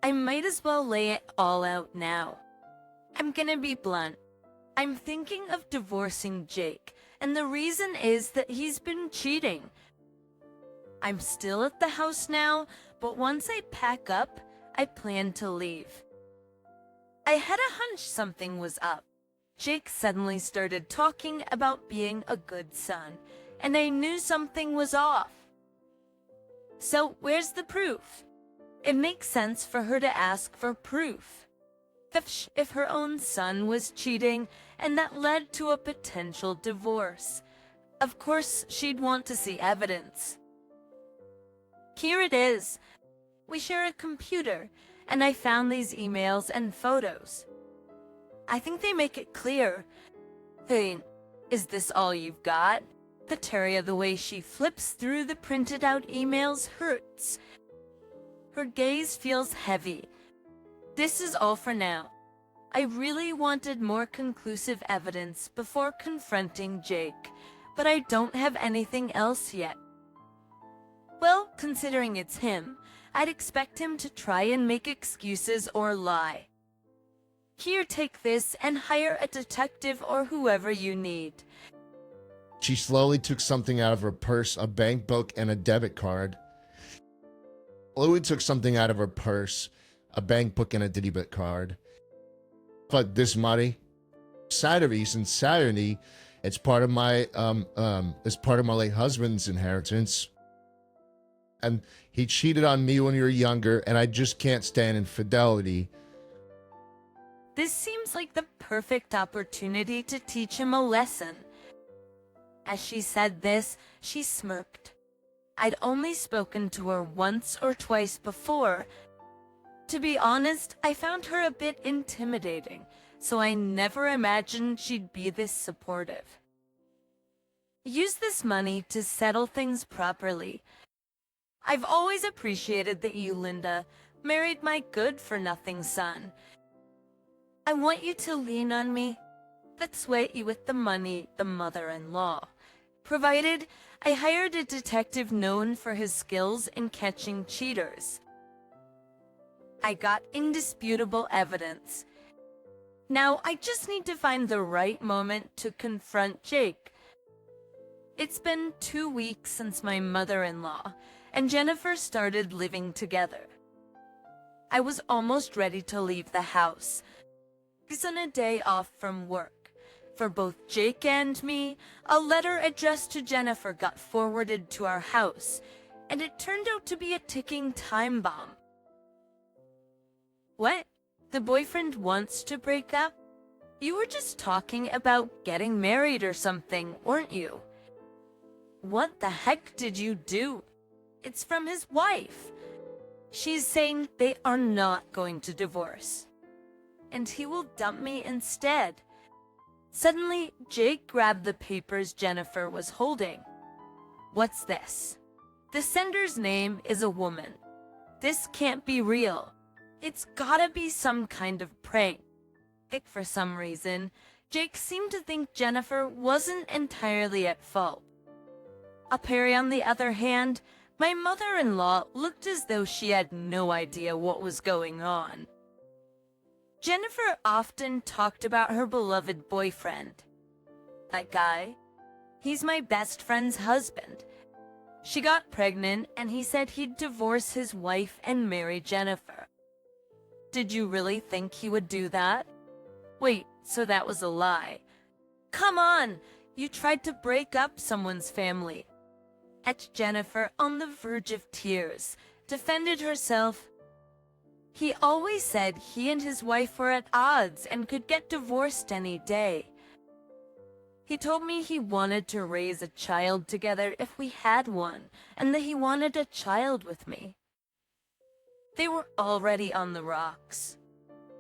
I might as well lay it all out now. I'm gonna be blunt. I'm thinking of divorcing Jake, and the reason is that he's been cheating. I'm still at the house now, but once I pack up, I plan to leave. I had a hunch something was up. Jake suddenly started talking about being a good son, and I knew something was off. So where's the proof? It makes sense for her to ask for proof. If her own son was cheating, and that led to a potential divorce. Of course, she'd want to see evidence. Here it is. We share a computer, and I found these emails and photos. I think they make it clear. Hey, is this all you've got? Kateria, the way she flips through the printed out emails hurts. Her gaze feels heavy. This is all for now. I really wanted more conclusive evidence before confronting Jake, but I don't have anything else yet. Well, considering it's him, I'd expect him to try and make excuses or lie. Here, take this and hire a detective or whoever you need. She slowly took something out of her purse, a bank book and a debit card. Chloe took something out of her purse, a bank book and a debit card. But this money, Saturday, since Saturday, it's part of my late husband's inheritance. And he cheated on me when you were younger, and I just can't stand infidelity. This seems like the perfect opportunity to teach him a lesson. As she said this, she smirked. I'd only spoken to her once or twice before. To be honest, I found her a bit intimidating, so I never imagined she'd be this supportive. Use this money to settle things properly. I've always appreciated that you, Linda, married my good-for-nothing son. I want you to lean on me. Let's sway you with the money, the mother-in-law. Provided I hired a detective known for his skills in catching cheaters. I got indisputable evidence. Now I just need to find the right moment to confront Jake. It's been 2 weeks since my mother-in-law and Jennifer started living together. I was almost ready to leave the house. It's on a day off from work. For both Jake and me, a letter addressed to Jennifer got forwarded to our house, and it turned out to be a ticking time bomb. What? The boyfriend wants to break up? You were just talking about getting married or something, weren't you? What the heck did you do? It's from his wife. She's saying they are not going to divorce, and he will dump me instead. Suddenly, Jake grabbed the papers Jennifer was holding. What's this? The sender's name is a woman. This can't be real. It's gotta be some kind of prank. For some reason, Jake seemed to think Jennifer wasn't entirely at fault. Perry, on the other hand, my mother-in-law looked as though she had no idea what was going on. Jennifer often talked about her beloved boyfriend. That guy, he's my best friend's husband. She got pregnant and he said he'd divorce his wife and marry Jennifer. Did you really think he would do that? Wait, so that was a lie. Come on, you tried to break up someone's family. At Jennifer, on the verge of tears, defended herself. He always said he and his wife were at odds and could get divorced any day. He told me he wanted to raise a child together if we had one, and that he wanted a child with me. They were already on the rocks.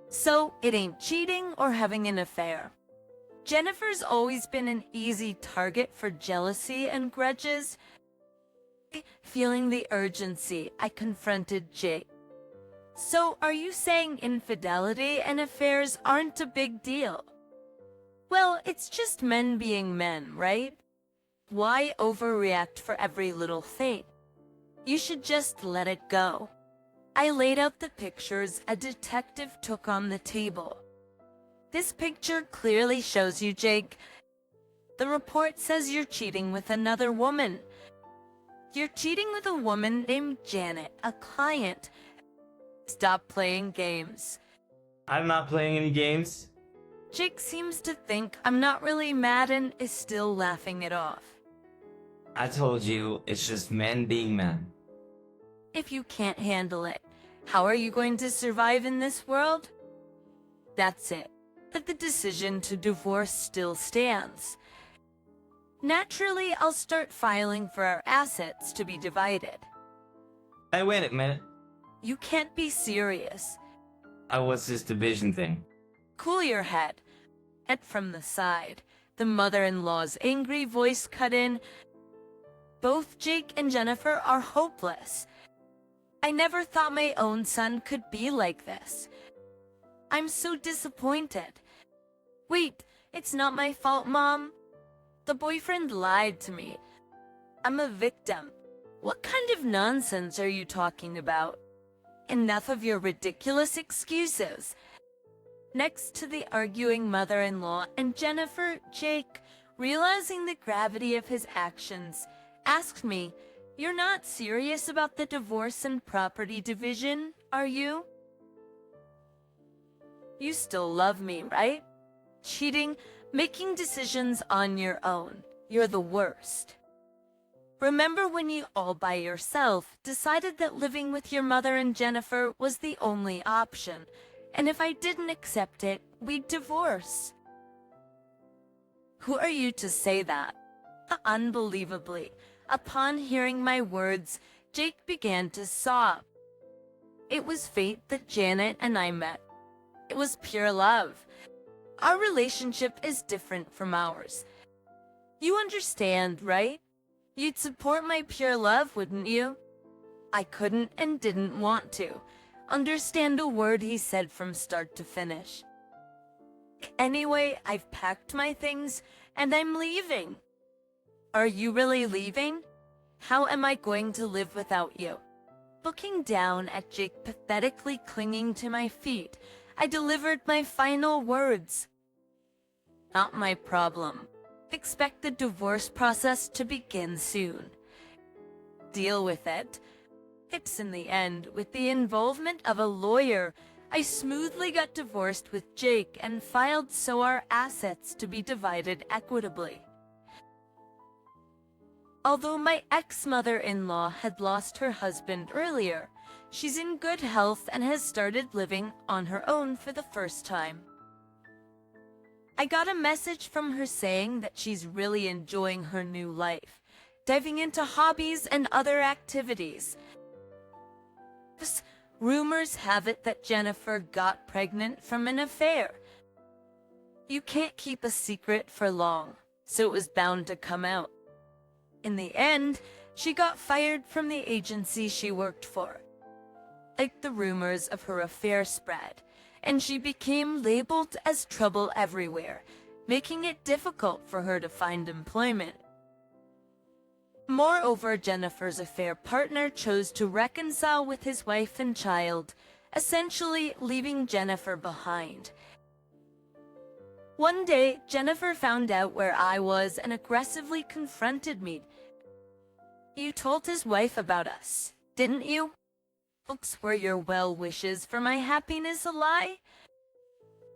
So it ain't cheating or having an affair. Jennifer's always been an easy target for jealousy and grudges. Feeling the urgency, I confronted Jake. So are you saying infidelity and affairs aren't a big deal? Well, it's just men being men, right? Why overreact for every little thing? You should just let it go. I laid out the pictures a detective took on the table. This picture clearly shows you, Jake. The report says you're cheating with another woman. You're cheating with a woman named Janet, a client. Stop playing games. I'm not playing any games. Jake seems to think I'm not really mad and is still laughing it off. I told you, it's just men being men. If you can't handle it, how are you going to survive in this world? That's it. But the decision to divorce still stands. Naturally, I'll start filing for our assets to be divided. Hey, wait a minute. You can't be serious. What's this division thing? Cool your head. And from the side, the mother-in-law's angry voice cut in. Both Jake and Jennifer are hopeless. I never thought my own son could be like this. I'm so disappointed. Wait, it's not my fault, Mom. The boyfriend lied to me. I'm a victim. What kind of nonsense are you talking about? Enough of your ridiculous excuses. Next to the arguing mother-in-law and Jennifer, Jake, realizing the gravity of his actions, asked me, "You're not serious about the divorce and property division, are you? You still love me, right? Cheating, making decisions on your own. You're the worst. Remember when you all by yourself decided that living with your mother and Jennifer was the only option, and if I didn't accept it, we'd divorce? Who are you to say that?" Unbelievably, upon hearing my words, Jake began to sob. It was fate that Janet and I met. It was pure love. Our relationship is different from ours. You understand, right? You'd support my pure love, wouldn't you? I couldn't and didn't want to understand a word he said from start to finish. Anyway, I've packed my things and I'm leaving. Are you really leaving? How am I going to live without you? Looking down at Jake pathetically clinging to my feet, I delivered my final words. Not my problem. Expect the divorce process to begin soon. Deal with it. It's in the end, with the involvement of a lawyer, I smoothly got divorced with Jake and filed so our assets to be divided equitably. Although my ex-mother-in-law had lost her husband earlier, she's in good health and has started living on her own for the first time. I got a message from her saying that she's really enjoying her new life, diving into hobbies and other activities. Rumors have it that Jennifer got pregnant from an affair. You can't keep a secret for long, so it was bound to come out. In the end, she got fired from the agency she worked for. Like the rumors of her affair spread, and she became labeled as trouble everywhere, making it difficult for her to find employment. Moreover, Jennifer's affair partner chose to reconcile with his wife and child, essentially leaving Jennifer behind. One day, Jennifer found out where I was and aggressively confronted me. "You told his wife about us, didn't you? Folks, were your well wishes for my happiness a lie?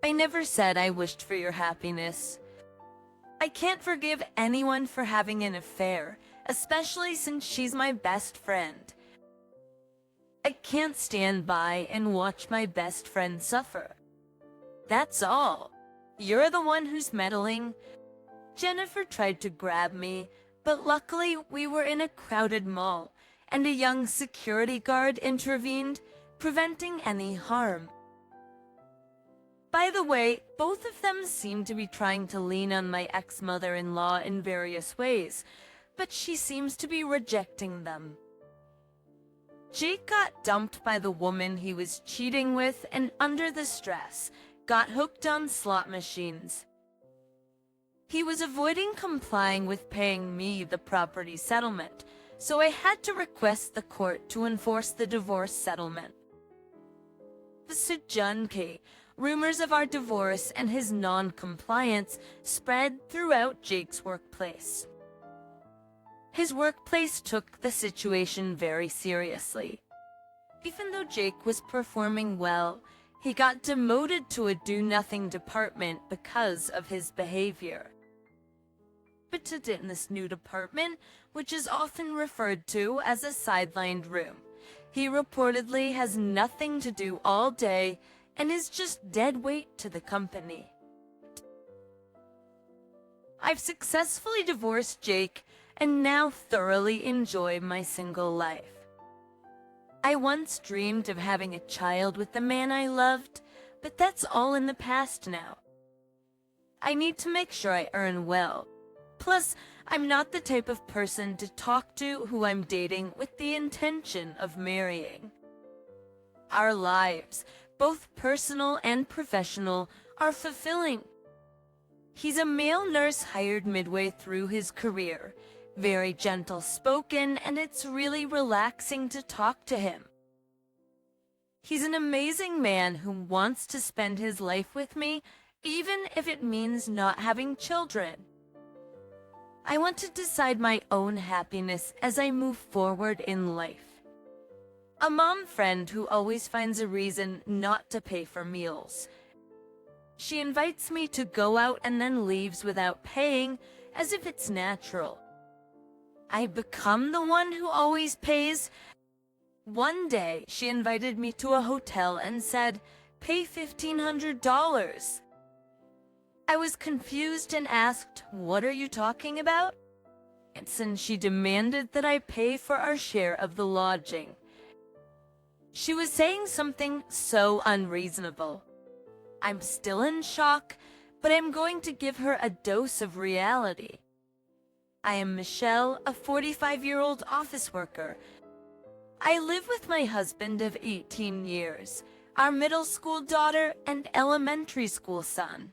I never said I wished for your happiness. I can't forgive anyone for having an affair, especially since she's my best friend. I can't stand by and watch my best friend suffer. That's all. You're the one who's meddling." Jennifer tried to grab me, but luckily we were in a crowded mall, and a young security guard intervened, preventing any harm. By the way, both of them seem to be trying to lean on my ex-mother-in-law in various ways, but she seems to be rejecting them. Jake got dumped by the woman he was cheating with and under the stress, got hooked on slot machines. He was avoiding complying with paying me the property settlement, so I had to request the court to enforce the divorce settlement. Sujunke, rumors of our divorce and his non-compliance spread throughout Jake's workplace. His workplace took the situation very seriously. Even though Jake was performing well, he got demoted to a do-nothing department because of his behavior. But in this new department, which is often referred to as a sidelined room, he reportedly has nothing to do all day and is just dead weight to the company. I've successfully divorced Jake and now thoroughly enjoy my single life. I once dreamed of having a child with the man I loved, but that's all in the past now. I need to make sure I earn well. Plus, I'm not the type of person to talk to who I'm dating with the intention of marrying. Our lives, both personal and professional, are fulfilling. He's a male nurse hired midway through his career, very gentle-spoken, and it's really relaxing to talk to him. He's an amazing man who wants to spend his life with me, even if it means not having children. I want to decide my own happiness as I move forward in life. A mom friend who always finds a reason not to pay for meals. She invites me to go out and then leaves without paying, as if it's natural. I become the one who always pays. One day, she invited me to a hotel and said, "Pay $1,500. I was confused and asked, "What are you talking about?" And since she demanded that I pay for our share of the lodging. She was saying something so unreasonable. I'm still in shock, but I'm going to give her a dose of reality. I am Michelle, a 45-year-old office worker. I live with my husband of 18 years, our middle school daughter, and elementary school son.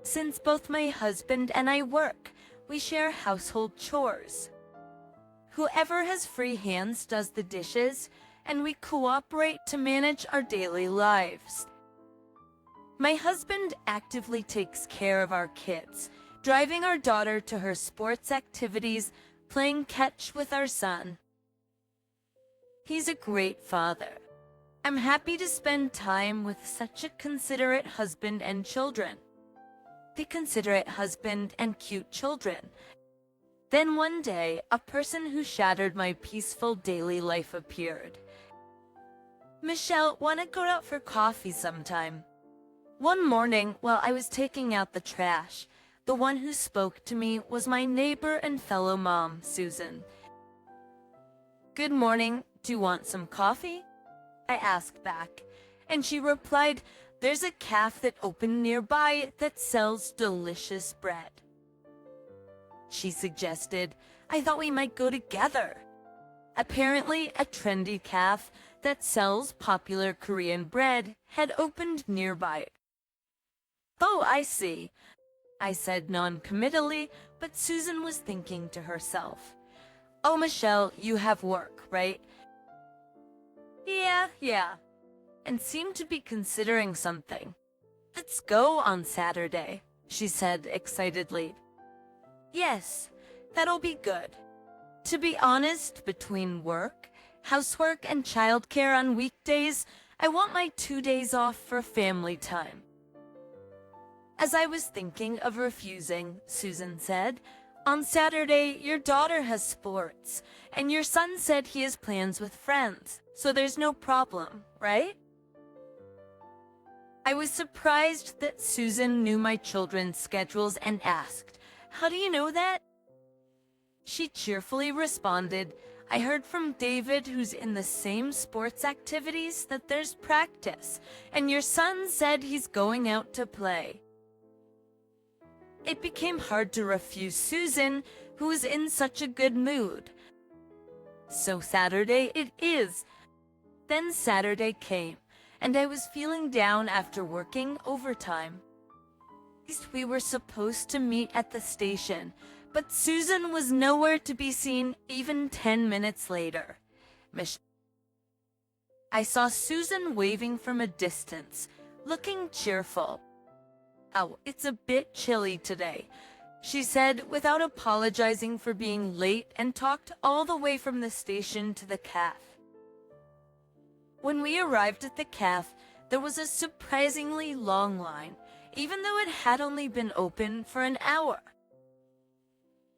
Since both my husband and I work, we share household chores. Whoever has free hands does the dishes, and we cooperate to manage our daily lives. My husband actively takes care of our kids, driving our daughter to her sports activities, playing catch with our son. He's a great father. I'm happy to spend time with such a considerate husband and children. The considerate husband and cute children. Then one day, a person who shattered my peaceful daily life appeared. "Michelle, wanna go out for coffee sometime?" One morning, while I was taking out the trash, the one who spoke to me was my neighbor and fellow mom, Susan. "Good morning, do you want some coffee?" I asked back, and she replied, "There's a cafe that opened nearby that sells delicious bread." She suggested, I thought we might go together. Apparently, a trendy cafe that sells popular Korean bread had opened nearby. "Oh, I see," I said non-committally, but Susan was thinking to herself. "Oh, Michelle, you have work, right?" Yeah, and seemed to be considering something. "Let's go on Saturday," she said excitedly. "Yes, that'll be good. To be honest, between work, housework, and childcare on weekdays, I want my 2 days off for family time." As I was thinking of refusing, Susan said, "On Saturday, your daughter has sports, and your son said he has plans with friends, so there's no problem, right?" I was surprised that Susan knew my children's schedules and asked, "How do you know that?" She cheerfully responded, I heard from David, who's in the same sports activities, that there's practice, and your son said he's going out to play. It became hard to refuse Susan, who was in such a good mood. So Saturday it is. Then Saturday came, and I was feeling down after working overtime. At least we were supposed to meet at the station, but Susan was nowhere to be seen even 10 minutes later. I saw Susan waving from a distance, looking cheerful. "Oh, it's a bit chilly today," she said without apologizing for being late, and talked all the way from the station to the cafe. When we arrived at the cafe, there was a surprisingly long line, even though it had only been open for an hour.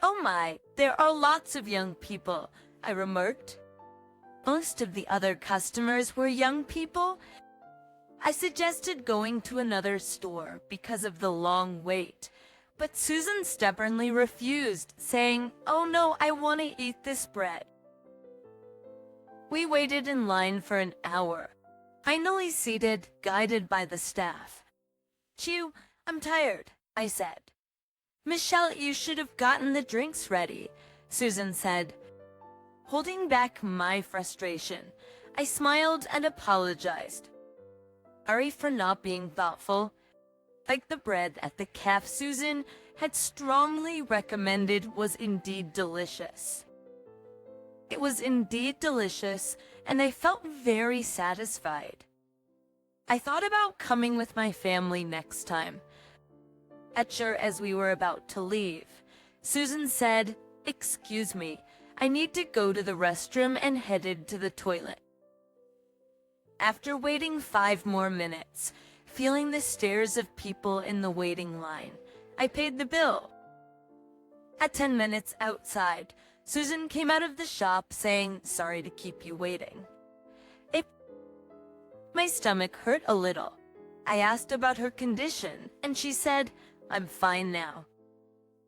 "Oh my, there are lots of young people," I remarked. Most of the other customers were young people. I suggested going to another store because of the long wait, but Susan stubbornly refused, saying, "Oh no, I want to eat this bread." We waited in line for an hour, finally seated, guided by the staff. "Chew, I'm tired," I said. "Michelle, you should have gotten the drinks ready," Susan said. Holding back my frustration, I smiled and apologized. Sorry for not being thoughtful. Like the bread at the cafe Susan had strongly recommended was indeed delicious. It was indeed delicious, and I felt very satisfied. I thought about coming with my family next time. As we were about to leave, Susan said, "Excuse me, I need to go to the restroom," and headed to the toilet. After waiting 5 more minutes, feeling the stares of people in the waiting line, I paid the bill. At 10 minutes outside, Susan came out of the shop saying, "Sorry to keep you waiting." My stomach hurt a little. I asked about her condition, and she said, "I'm fine now."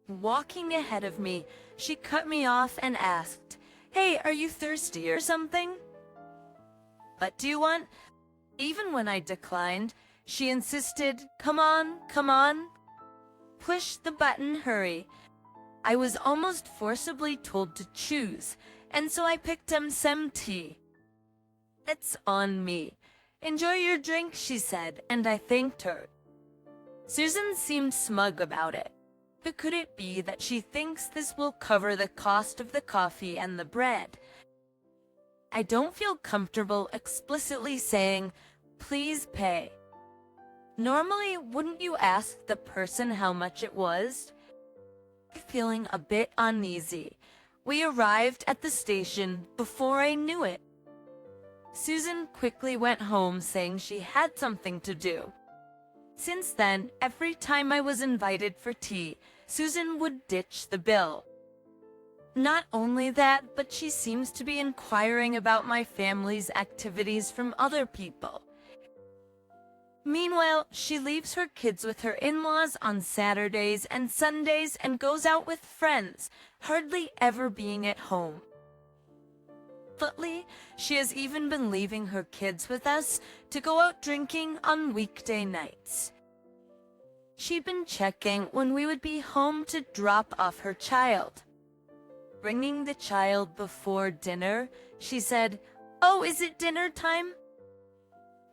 Walking ahead of me, she cut me off and asked, "Hey, are you thirsty or something?" "What do you want?" Even when I declined, she insisted, "Come on, come on. Push the button, hurry." I was almost forcibly told to choose, and so I picked some tea. "It's on me. Enjoy your drink," she said, and I thanked her. Susan seemed smug about it, but could it be that she thinks this will cover the cost of the coffee and the bread? I don't feel comfortable explicitly saying, "Please pay." Normally, wouldn't you ask the person how much it was? Feeling a bit uneasy, we arrived at the station before I knew it. Susan quickly went home saying she had something to do. Since then, every time I was invited for tea, Susan would ditch the bill. Not only that, but she seems to be inquiring about my family's activities from other people. Meanwhile, she leaves her kids with her in-laws on Saturdays and Sundays and goes out with friends, hardly ever being at home. Lately, she has even been leaving her kids with us to go out drinking on weekday nights. She'd been checking when we would be home to drop off her child. Bringing the child before dinner, she said, "Oh, is it dinner time?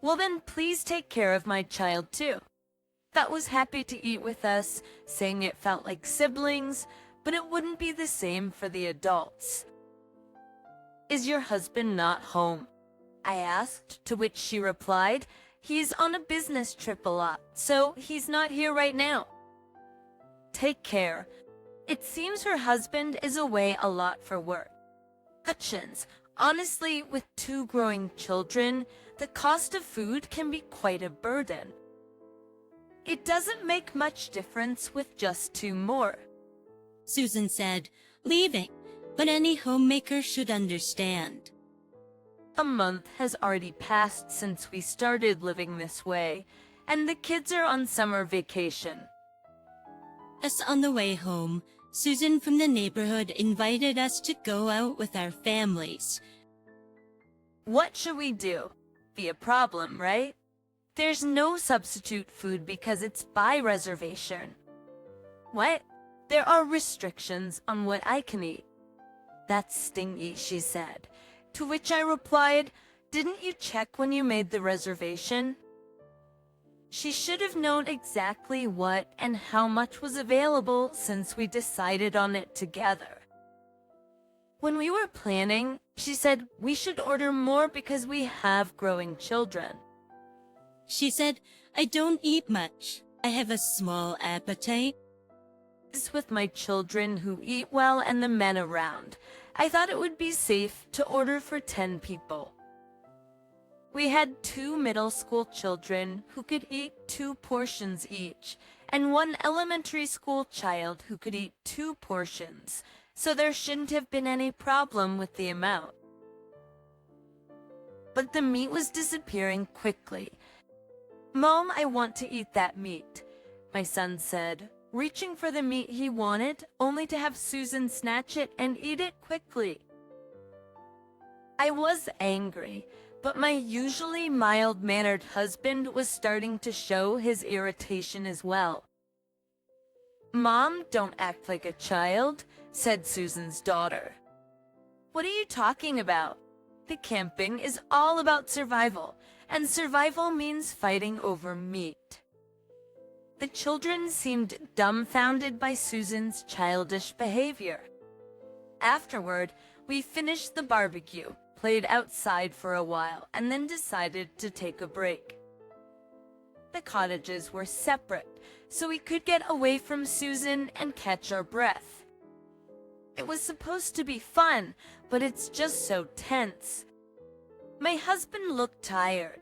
Well then, please take care of my child too." That was happy to eat with us, saying it felt like siblings, but it wouldn't be the same for the adults. "Is your husband not home?" I asked, to which she replied, "He's on a business trip a lot, so he's not here right now." Take care. It seems her husband is away a lot for work. Hutchins, honestly, with 2 growing children, the cost of food can be quite a burden. It doesn't make much difference with just 2 more. Susan said, leaving, but any homemaker should understand. A month has already passed since we started living this way, and the kids are on summer vacation. As on the way home, Susan from the neighborhood invited us to go out with our families. What should we do? Be a problem, right? There's no substitute food because it's by reservation. What? There are restrictions on what I can eat. That's stingy, she said. To which I replied, didn't you check when you made the reservation? She should have known exactly what and how much was available since we decided on it together. When we were planning, she said we should order more because we have growing children. She said, I don't eat much. I have a small appetite. With my children who eat well and the men around, I thought it would be safe to order for 10 people. We had 2 middle school children who could eat 2 portions each, and 1 elementary school child who could eat 2 portions, so there shouldn't have been any problem with the amount. But the meat was disappearing quickly. Mom, I want to eat that meat, my son said, reaching for the meat he wanted, only to have Susan snatch it and eat it quickly. I was angry, but my usually mild-mannered husband was starting to show his irritation as well. Mom, don't act like a child, said Susan's daughter. What are you talking about? The camping is all about survival, and survival means fighting over meat. The children seemed dumbfounded by Susan's childish behavior. Afterward, we finished the barbecue, played outside for a while, and then decided to take a break. The cottages were separate, so we could get away from Susan and catch our breath. It was supposed to be fun, but it's just so tense. My husband looked tired.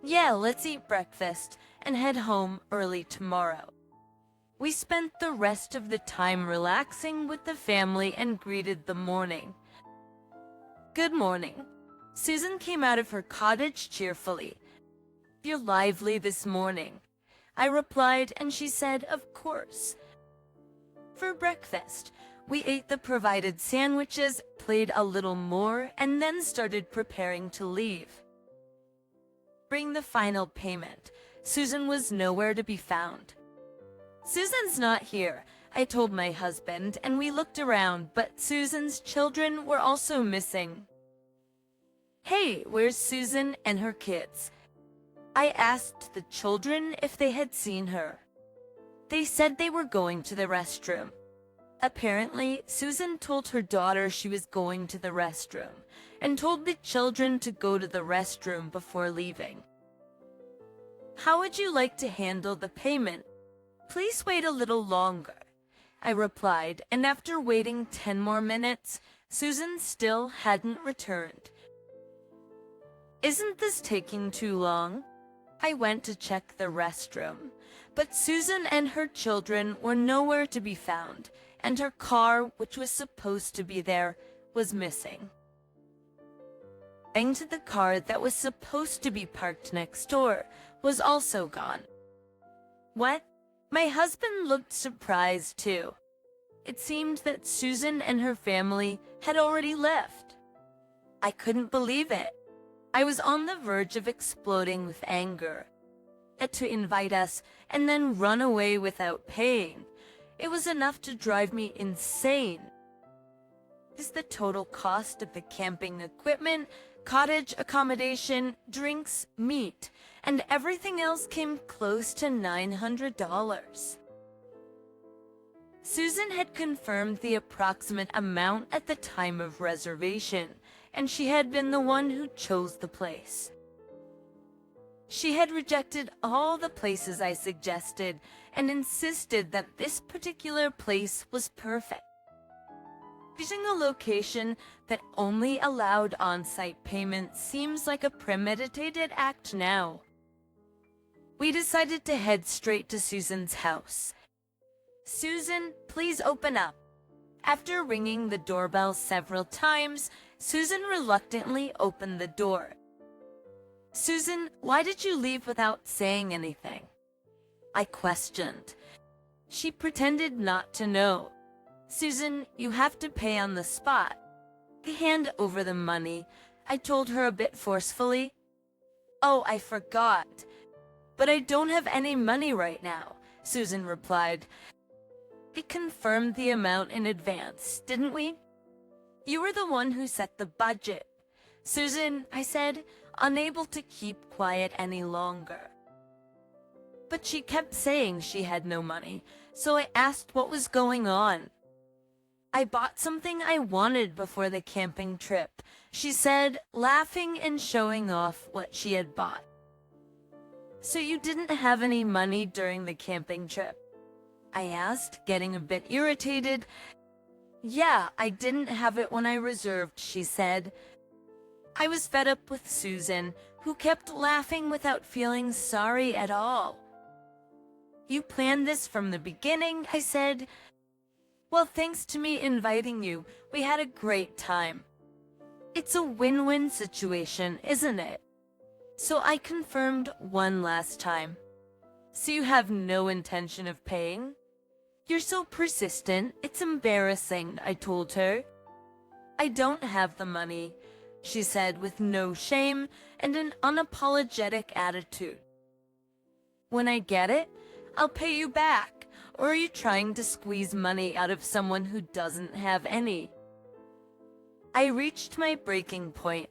Yeah, let's eat breakfast and head home early tomorrow. We spent the rest of the time relaxing with the family and greeted the morning. Good morning. Susan came out of her cottage cheerfully. You're lively this morning, I replied, and she said, of course. For breakfast, we ate the provided sandwiches, played a little more, and then started preparing to leave. Bring the final payment. Susan was nowhere to be found. Susan's not here, I told my husband, and we looked around, but Susan's children were also missing. Hey, where's Susan and her kids? I asked the children if they had seen her. They said they were going to the restroom. Apparently, Susan told her daughter she was going to the restroom, and told the children to go to the restroom before leaving. How would you like to handle the payment? Please wait a little longer, I replied, and after waiting 10 more minutes, Susan still hadn't returned. Isn't this taking too long? I went to check the restroom, but Susan and her children were nowhere to be found, and her car, which was supposed to be there, was missing. Into the car that was supposed to be parked next door was also gone. What? My husband looked surprised too. It seemed that Susan and her family had already left. I couldn't believe it. I was on the verge of exploding with anger. To invite us and then run away without paying. It was enough to drive me insane. Is the total cost of the camping equipment, cottage accommodation, drinks, meat, and everything else came close to $900. Susan had confirmed the approximate amount at the time of reservation, and she had been the one who chose the place. She had rejected all the places I suggested and insisted that this particular place was perfect. Choosing a location that only allowed on-site payment seems like a premeditated act now. We decided to head straight to Susan's house. Susan, please open up. After ringing the doorbell several times, Susan reluctantly opened the door. Susan, why did you leave without saying anything? I questioned. She pretended not to know. Susan, you have to pay on the spot. Hand over the money, I told her a bit forcefully. Oh, I forgot. But I don't have any money right now, Susan replied. We confirmed the amount in advance, didn't we? You were the one who set the budget. Susan, I said, unable to keep quiet any longer. But she kept saying she had no money, so I asked what was going on. I bought something I wanted before the camping trip, she said, laughing and showing off what she had bought. So you didn't have any money during the camping trip? I asked, getting a bit irritated. Yeah, I didn't have it when I reserved, she said. I was fed up with Susan, who kept laughing without feeling sorry at all. You planned this from the beginning, I said. Well, thanks to me inviting you, we had a great time. It's a win-win situation, isn't it? So I confirmed one last time. So you have no intention of paying? You're so persistent, it's embarrassing, I told her. I don't have the money, she said with no shame and an unapologetic attitude. When I get it, I'll pay you back. Or are you trying to squeeze money out of someone who doesn't have any? I reached my breaking point.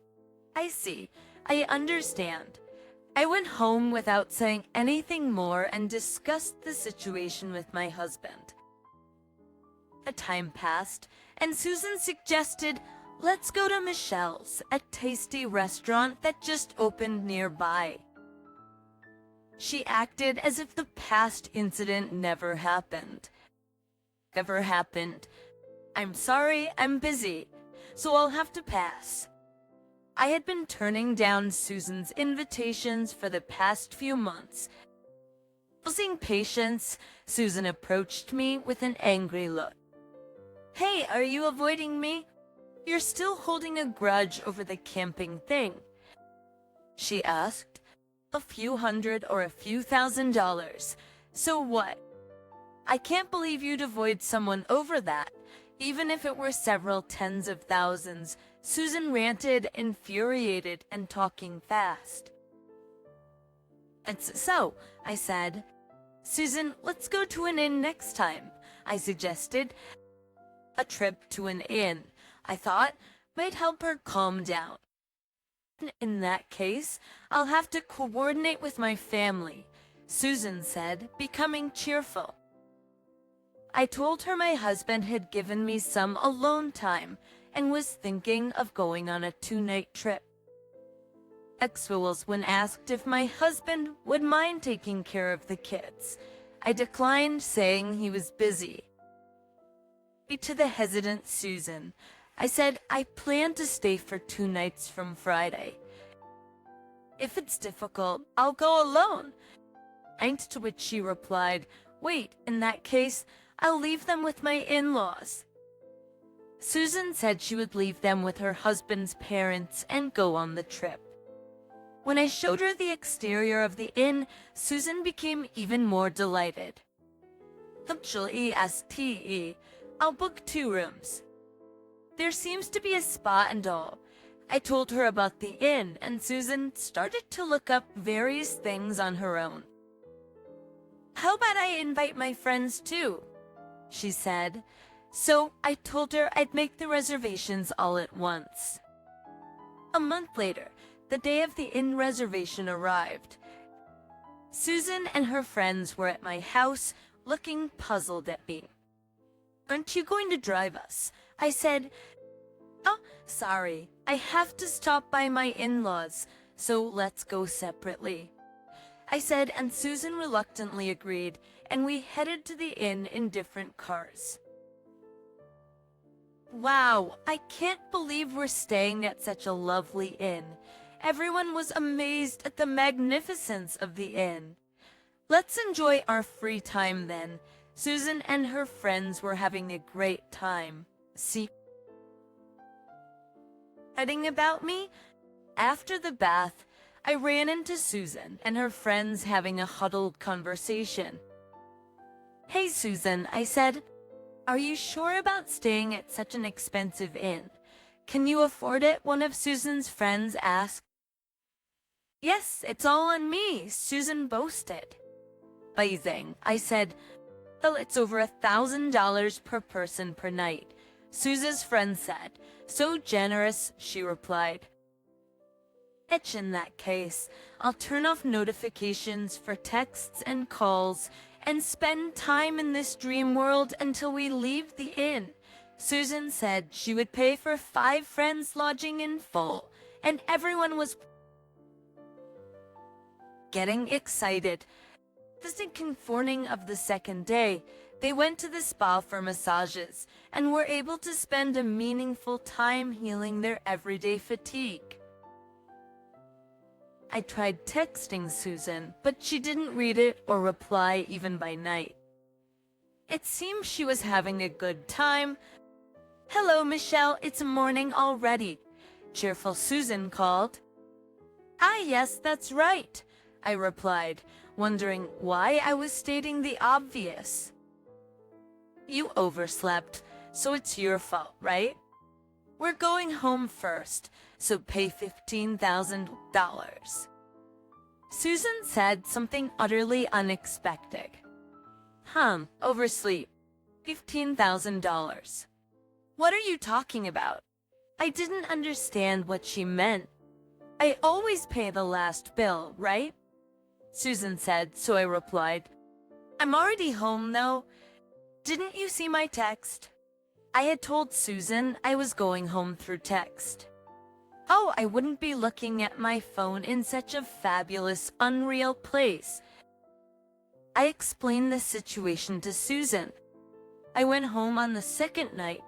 I see. I understand. I went home without saying anything more and discussed the situation with my husband. A time passed, and Susan suggested, let's go to Michelle's, a tasty restaurant that just opened nearby. She acted as if the past incident never happened. Never happened. I'm sorry, I'm busy, so I'll have to pass. I had been turning down Susan's invitations for the past few months. Losing patience, Susan approached me with an angry look. Hey, are you avoiding me? You're still holding a grudge over the camping thing, she asked. A few hundred or a few $1,000s. So what? I can't believe you'd avoid someone over that, even if it were several tens of thousands, Susan ranted, infuriated and talking fast. It's so, I said. Susan, let's go to an inn next time, I suggested. A trip to an inn, I thought, might help her calm down. In that case, I'll have to coordinate with my family, Susan said, becoming cheerful. I told her my husband had given me some alone time and was thinking of going on a 2-night trip. When asked if my husband would mind taking care of the kids, I declined, saying he was busy. To the hesitant Susan, I said I plan to stay for 2 nights from Friday. If it's difficult, I'll go alone. To which she replied, wait, in that case, I'll leave them with my in-laws. Susan said she would leave them with her husband's parents and go on the trip. When I showed her the exterior of the inn, Susan became even more delighted. I'll book 2 rooms. There seems to be a spa and all. I told her about the inn, and Susan started to look up various things on her own. How about I invite my friends too? She said. So I told her I'd make the reservations all at once. A month later, the day of the inn reservation arrived. Susan and her friends were at my house, looking puzzled at me. Aren't you going to drive us? I said, oh, sorry, I have to stop by my in-laws, so let's go separately. I said, and Susan reluctantly agreed, and we headed to the inn in different cars. Wow, I can't believe we're staying at such a lovely inn. Everyone was amazed at the magnificence of the inn. Let's enjoy our free time then. Susan and her friends were having a great time. See? Writing about me? After the bath, I ran into Susan and her friends having a huddled conversation. Hey Susan, I said. "Are you sure about staying at such an expensive inn? Can you afford it?" one of Susan's friends asked. "Yes, it's all on me," Susan boasted. "Amazing," I said. "Well, it's over $1,000 per person per night," Susan's friend said. "So generous," she replied. In that case, I'll turn off notifications for texts and calls and spend time in this dream world until we leave the inn. Susan said she would pay for 5 friends' lodging in full, and everyone was getting excited. The second morning of the second day, they went to the spa for massages and were able to spend a meaningful time healing their everyday fatigue. I tried texting Susan, but she didn't read it or reply even by night. It seemed she was having a good time. "Hello, Michelle, it's morning already," cheerful Susan called. "Ah, yes, that's right," I replied, wondering why I was stating the obvious. "You overslept, so it's your fault, right? We're going home first, so pay $15,000. Susan said something utterly unexpected. Oversleep. $15,000. What are you talking about? I didn't understand what she meant. I always pay the last bill, right? Susan said, so I replied, "I'm already home, though. Didn't you see my text?" I had told Susan I was going home through text. Oh, I wouldn't be looking at my phone in such a fabulous, unreal place. I explained the situation to Susan. I went home on the second night.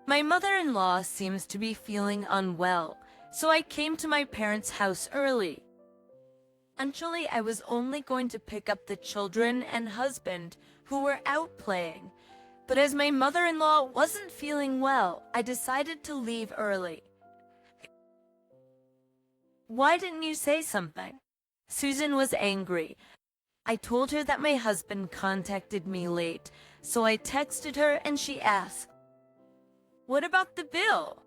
My mother-in-law seems to be feeling unwell, so I came to my parents' house early. Actually, I was only going to pick up the children and husband, who were out playing. But as my mother-in-law wasn't feeling well, I decided to leave early. Why didn't you say something? Susan was angry. I told her that my husband contacted me late, so I texted her and she asked, "What about the bill?"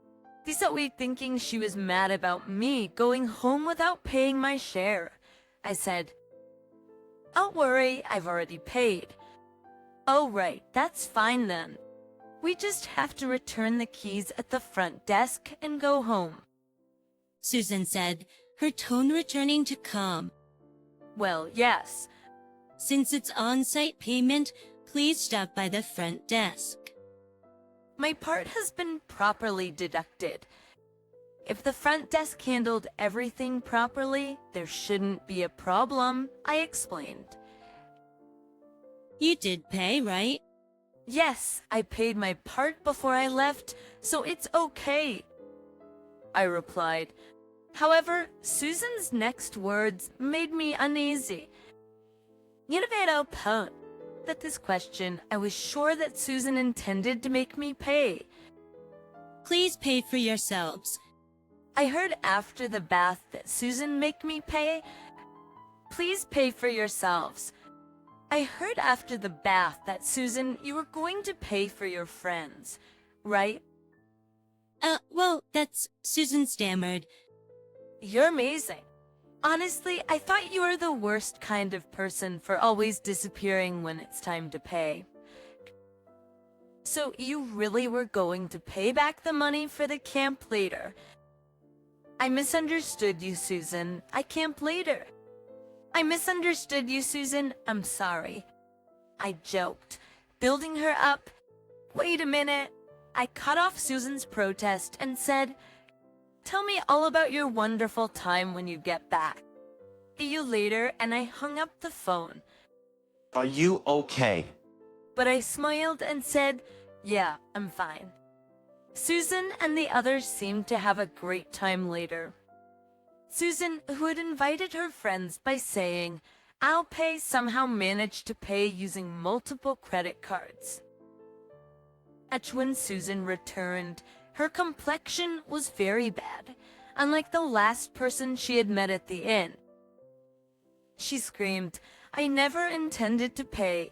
This way thinking she was mad about me going home without paying my share. I said, "Don't worry, I've already paid." "Oh right, that's fine then. We just have to return the keys at the front desk and go home," Susan said, her tone returning to calm. "Well, yes. Since it's on-site payment, please stop by the front desk." My part has been properly deducted. If the front desk handled everything properly, there shouldn't be a problem, I explained. You did pay, right? Yes, I paid my part before I left, so it's okay, I replied. However, Susan's next words made me uneasy. You know, that this question, I was sure that Susan intended to make me pay. Please pay for yourselves. I heard after the bath that Susan make me pay. Please pay for yourselves. I heard after the bath that Susan, you were going to pay for your friends, right? Well, that's... Susan stammered. You're amazing. Honestly, I thought you were the worst kind of person for always disappearing when it's time to pay. So you really were going to pay back the money for the camp later? I misunderstood you, Susan. I camp later. I misunderstood you, Susan. I'm sorry. I joked, building her up. Wait a minute. I cut off Susan's protest and said, "Tell me all about your wonderful time when you get back." See you later, and I hung up the phone. Are you okay? But I smiled and said, "Yeah, I'm fine." Susan and the others seemed to have a great time later. Susan, who had invited her friends by saying, "I'll pay," somehow managed to pay using multiple credit cards. When Susan returned, her complexion was very bad, unlike the last person she had met at the inn. She screamed, "I never intended to pay."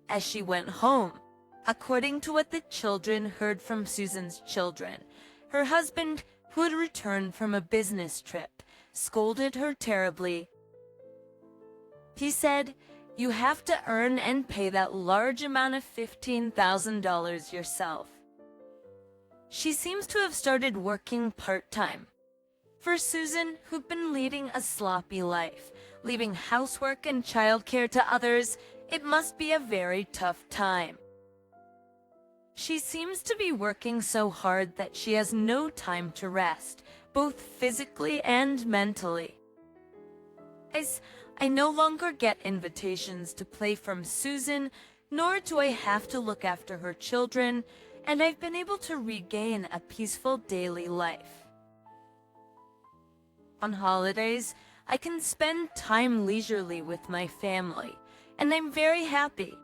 As she went home, According to what the children heard from Susan's children, her husband, who had returned from a business trip, scolded her terribly. He said, "You have to earn and pay that large amount of $15,000 yourself." She seems to have started working part-time. For Susan, who'd been leading a sloppy life, leaving housework and childcare to others, it must be a very tough time. She seems to be working so hard that she has no time to rest, both physically and mentally. I no longer get invitations to play from Susan, nor do I have to look after her children, and I've been able to regain a peaceful daily life. On holidays, I can spend time leisurely with my family, and I'm very happy.